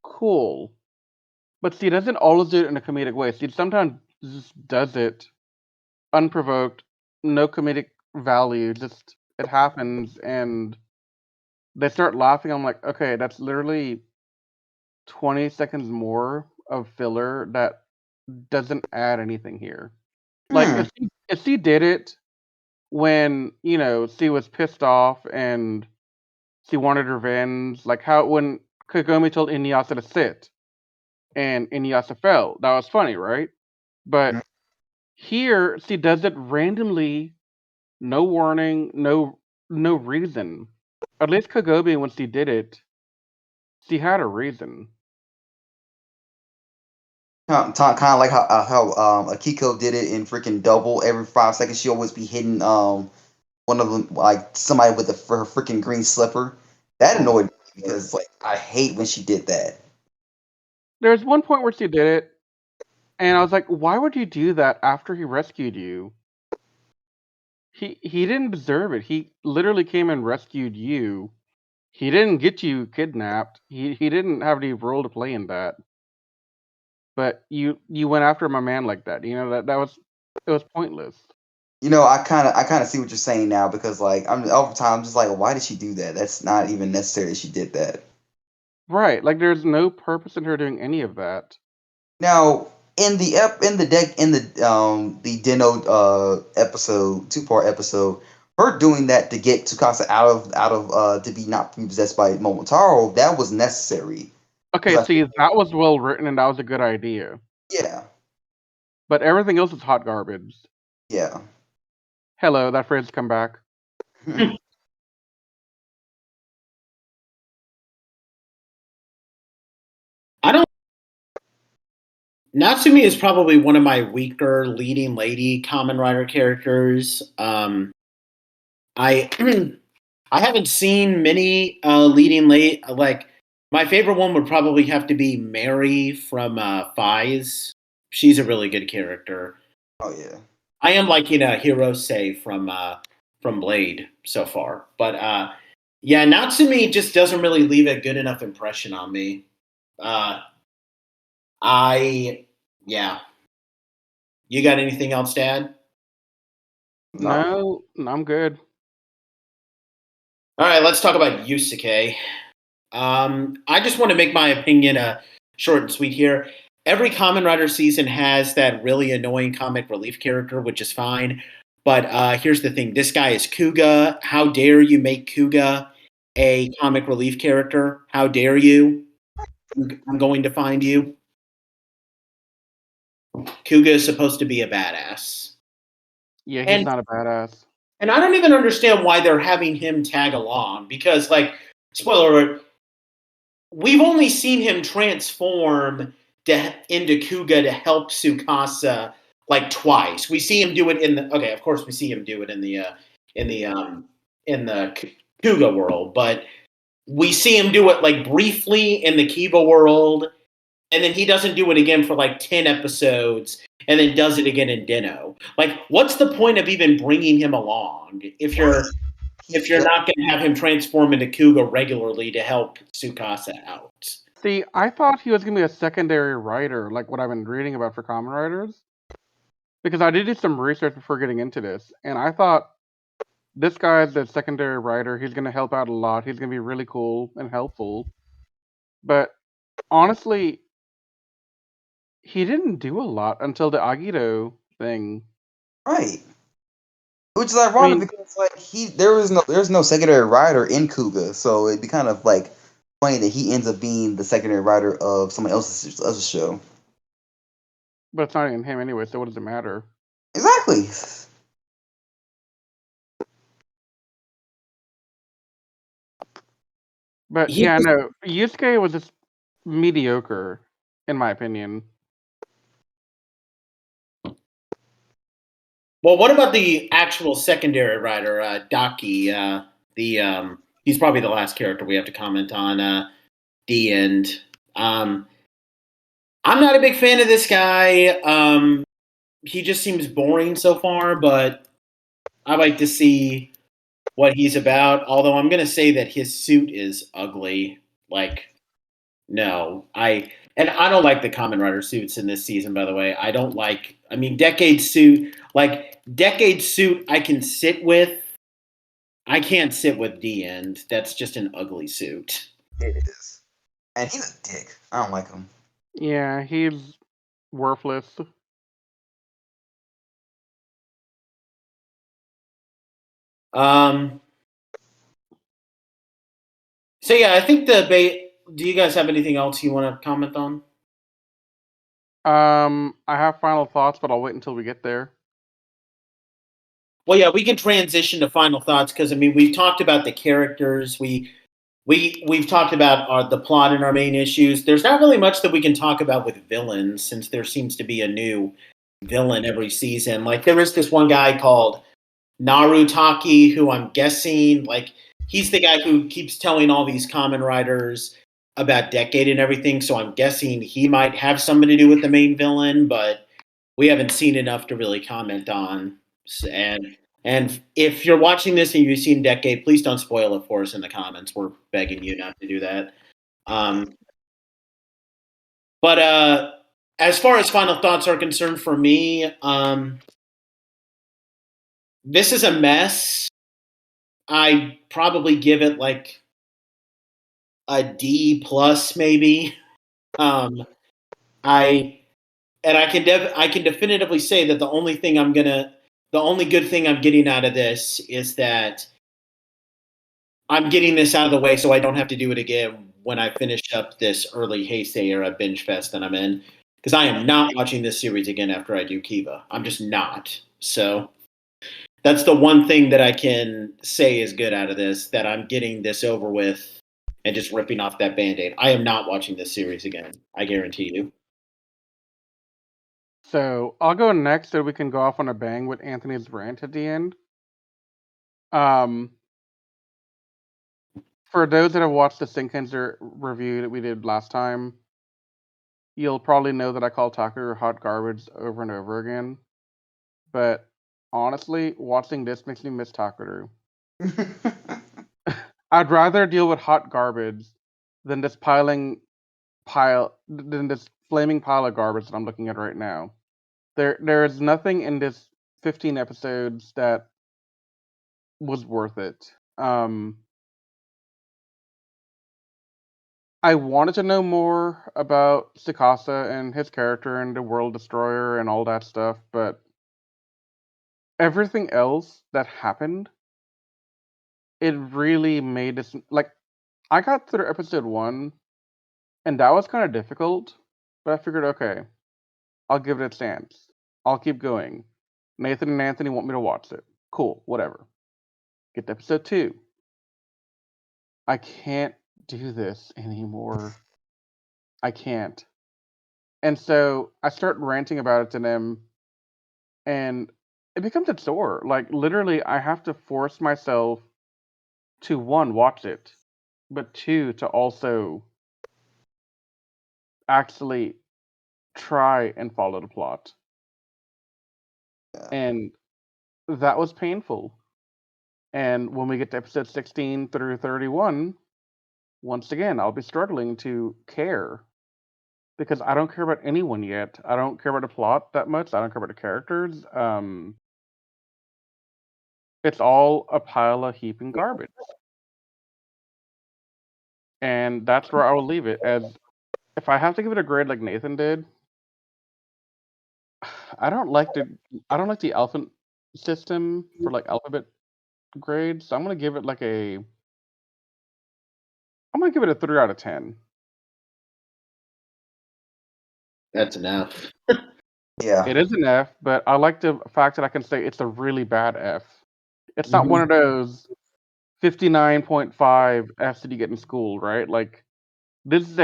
cool. But she doesn't always do it in a comedic way. She sometimes just does it unprovoked, no comedic value. Just it happens, and they start laughing. I'm like, okay, that's literally 20 seconds more of filler that doesn't add anything here. Like Hmm. if she did it when she was pissed off and she wanted revenge, like how when Kagome told Inuyasha to sit and Inuyasha fell, that was funny, right? But here she does it randomly, no warning, no reason. At least Kagome, when she did it, she had a reason. Kind of like how Akiko did it in freaking Double. Every 5 seconds, she always be hitting one of them, like somebody with her freaking green slipper. That annoyed me because like I hate when she did that. There's one point where she did it, and I was like, why would you do that after he rescued you? He didn't deserve it. He literally came and rescued you. He didn't get you kidnapped. He didn't have any role to play in that. But you went after my man like that. That was it was pointless. I kind of see what you're saying now because like I'm over time I'm just like why did she do that? That's not even necessary. She did that. Right. Like there's no purpose in her doing any of that. Now in the the Deno episode 2-part episode, her doing that to get Tsukasa out of to be not possessed by Momotaro, that was necessary. Okay, 'Cause see, that was well written and that was a good idea. yeah, But everything else is hot garbage. yeah. Hello, that phrase come back. I don't. Natsumi is probably one of my weaker leading lady Kamen Rider characters. I I haven't seen many leading late. Like my favorite one would probably have to be Mary from Fies. She's a really good character. Oh yeah. I am liking Hirose from Blade so far, but yeah, Natsumi just doesn't really leave a good enough impression on me. Uh, I yeah. You got anything else to add? No, I'm good. All right, let's talk about Yusuke. I just want to make my opinion short and sweet here. Every Kamen Rider season has that really annoying comic relief character, which is fine. But here's the thing: this guy is Kuga. How dare you make Kuga a comic relief character? How dare you? I'm going to find you. Kuga is supposed to be a badass, Yeah, he's and not a badass. and I don't even understand why they're having him tag along because, like, spoiler alert, we've only seen him transform into Kuga to help Tsukasa like twice. We see him do it in the of course we see him do it in the Kuga world, but we see him do it like briefly in the Kiba world, and then he doesn't do it again for like 10 episodes, and then does it again in Deno. Like, what's the point of even bringing him along if you're not going to have him transform into Kuga regularly to help Tsukasa out? See, I thought he was gonna be a secondary writer, like what I've been reading about for Kamen Riders. Because I did do some research before getting into this, and I thought this guy's the secondary writer. He's gonna help out a lot. He's gonna be really cool and helpful. But honestly, he didn't do a lot until the Agito thing. Right. Which is I ironic mean, because like there's no secondary writer in Kuga, so it'd be kind of like funny that he ends up being the secondary writer of someone else's show. but it's not even him anyway, so what does it matter? Exactly. But He yeah, was, no, Yusuke was just mediocre, in my opinion. well, what about the actual secondary writer, Daki? He's probably the last character we have to comment on. The end. Um, I'm not a big fan of this guy. He just seems boring so far, but I like to see what he's about. Although I'm going to say that his suit is ugly. Like, no, I don't like the Kamen Rider suits in this season. By the way, I don't like. I mean, Decade suit, I can sit with. I can't sit with D End. That's just an ugly suit. It is. And he's a dick. I don't like him. Yeah, he's worthless. Um. So yeah, I think the bait. Do you guys have anything else you want to comment on? I have final thoughts, but I'll wait until we get there. Well, yeah, we can transition to final thoughts because I mean we've talked about the characters. We've talked about the plot and our main issues. There's not really much that we can talk about with villains since there seems to be a new villain every season. Like there is this one guy called Narutaki who I'm guessing like he's the guy who keeps telling all these Kamen Riders about Decade and everything. So I'm guessing he might have something to do with the main villain, but we haven't seen enough to really comment on. And if you're watching this and you've seen Decade, please don't spoil it for us in the comments. We're begging you not to do that. Um, but as far as final thoughts are concerned, for me, this is a mess. I probably give it like a D plus, maybe. Um, I I can definitively say that the only good thing I'm getting out of this is that I'm getting this out of the way so I don't have to do it again when I finish up this early Heisei era binge fest that I'm in. Because I am not watching this series again after I do Kiva. I'm just not. So that's the one thing that I can say is good out of this, that I'm getting this over with and just ripping off that band-aid. I am not watching this series again. I guarantee you. So I'll go next so we can go off on a bang with Anthony's rant at the end. Um, for those that have watched the Shinkenger review that we did last time, you'll probably know that I call Tucker hot garbage over and over again. But honestly, watching this makes me miss Tucker. I'd rather deal with hot garbage than this flaming pile of garbage that I'm looking at right now. There is nothing in this 15 episodes that was worth it. I wanted to know more about Sikasa and his character and the World Destroyer and all that stuff, but everything else that happened, it really made this like I got through episode 1 and that was kind of difficult, but I figured okay, I'll give it a chance. I'll keep going. Nathan and Anthony want me to watch it. Cool, whatever. Get to episode 2. I can't do this anymore. I can't. And so I start ranting about it to them, and it becomes a chore. Like, literally, I have to force myself to one, watch it, but two, to also actually try and follow the plot. Yeah. And that was painful. And when we get to episode 16 through 31, once again, I'll be struggling to care because I don't care about anyone yet. I don't care about the plot that much. I don't care about the characters. It's all a pile of heaping garbage. And that's where I will leave it. As if I have to give it a grade like Nathan did, I don't like the alphabet system for like alphabet grades. So I'm gonna give it a 3 out of 10. That's enough. Yeah. It is an F, but I like the fact that I can say it's a really bad F. It's not one of those 59.5 Fs that you get in school, right? Like this is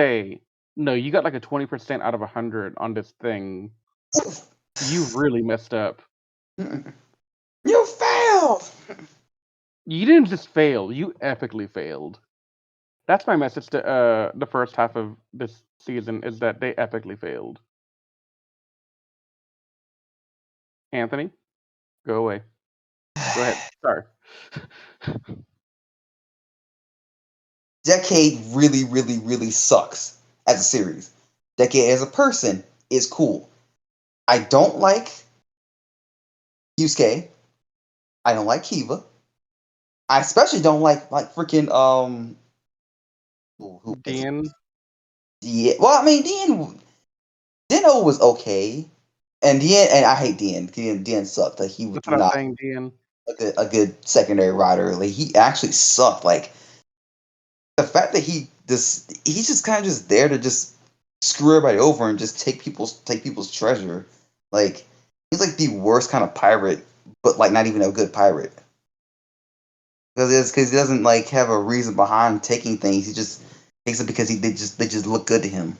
no, you got like a 20% out of 100 on this thing. You really messed up. You failed. You didn't just fail, you epically failed. That's my message to the first half of this season is that they epically failed. Anthony, go away. Go ahead. Sorry. Decade really, really, really sucks as a series. Decade as a person is cool. I don't like Yusuke. I don't like Kiva. I especially don't like freaking who was it? Dean, Yeah. Well, I mean, Dino was okay, and I hate Dean. Dean sucked. Like he was that's what I'm not saying, Dean. a good secondary rider. Like he actually sucked. Like the fact that he's just kind of just there to just screw everybody over and just take people's treasure. Like he's like the worst kind of pirate, but like not even a good pirate. Because he doesn't like have a reason behind taking things. He just takes it because they just look good to him.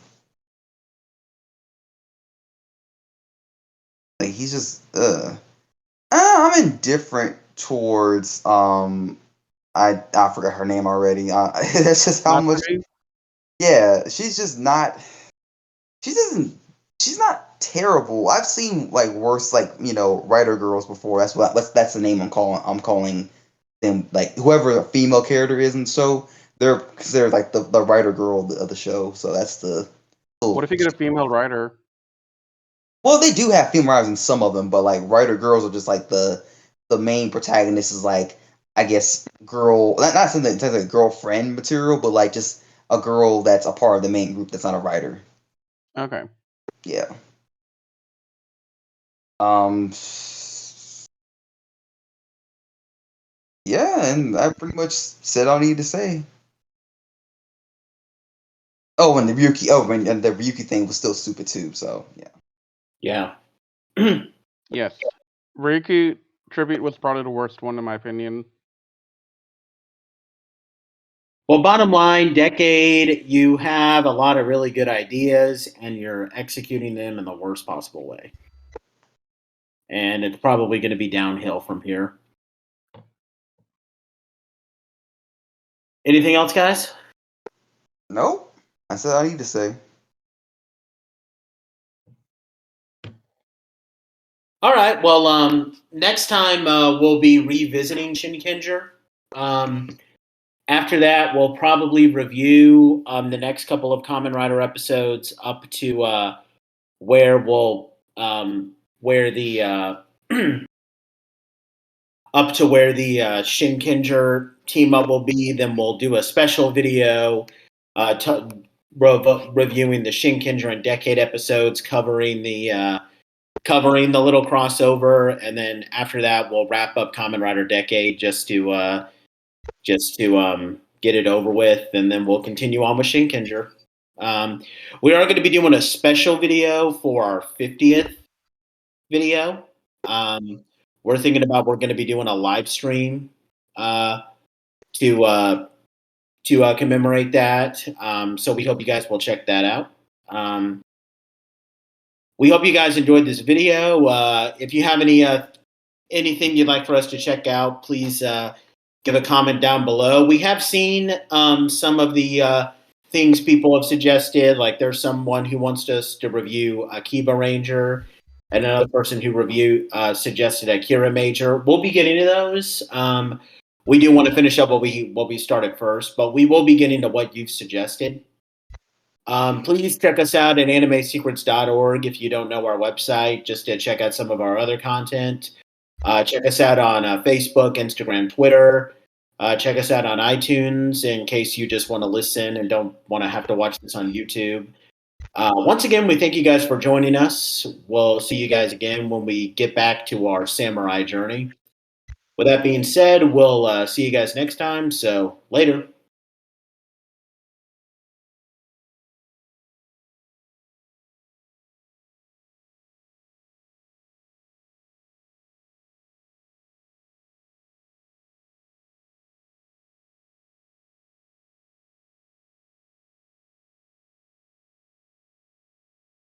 Like he's just I'm indifferent towards I forgot her name already. That's just how much. Matsuri? Yeah, she's just not. She doesn't. She's not terrible. I've seen like worse writer girls before. That's the name I'm calling them, like whoever the female character is, and so they're considered like the writer girl of the show. So that's the. What if you get a female writer? Well, they do have female writers in some of them, but like writer girls are just like the main protagonist is like, I guess, girl, not something that's like girlfriend material, but like just a girl that's a part of the main group that's not a writer. Okay. Yeah. Yeah, and I pretty much said all I need to say. Oh, and the Ryuki thing was still stupid too. So yeah. Yeah. Yes. Ryuki tribute was probably the worst one in my opinion. Well, bottom line, Decade, you have a lot of really good ideas and you're executing them in the worst possible way. And it's probably going to be downhill from here. Anything else, guys? Nope. I said all I need to say. All right. Well, next time we'll be revisiting Shinkenger. After that, we'll probably review the next couple of Kamen Rider episodes up to where we'll where the up to where the Shinkenger team up will be. Then we'll do a special video reviewing the Shinkenger and Decade episodes, covering the little crossover, and then after that, we'll wrap up Kamen Rider Decade just to get it over with, and then we'll continue on with Shinkenger. We are going to be doing a special video for our 50th video. We're thinking about we're going to be doing a live stream to commemorate that. So we hope you guys will check that out. We hope you guys enjoyed this video. If you have anything you'd like for us to check out, please give a comment down below. We have seen some of the things people have suggested. Like there's someone who wants us to review Akiba Ranger, and another person who suggested Akira Major. We'll be getting to those. We do want to finish up what we started first, but we will be getting to what you've suggested. Please check us out at animesecrets.org if you don't know our website, just to check out some of our other content. Check us out on Facebook, Instagram, Twitter. Check us out on iTunes in case you just want to listen and don't want to have to watch this on YouTube. Once again, we thank you guys for joining us. We'll see you guys again when we get back to our samurai journey. With that being said, we'll see you guys next time. So later.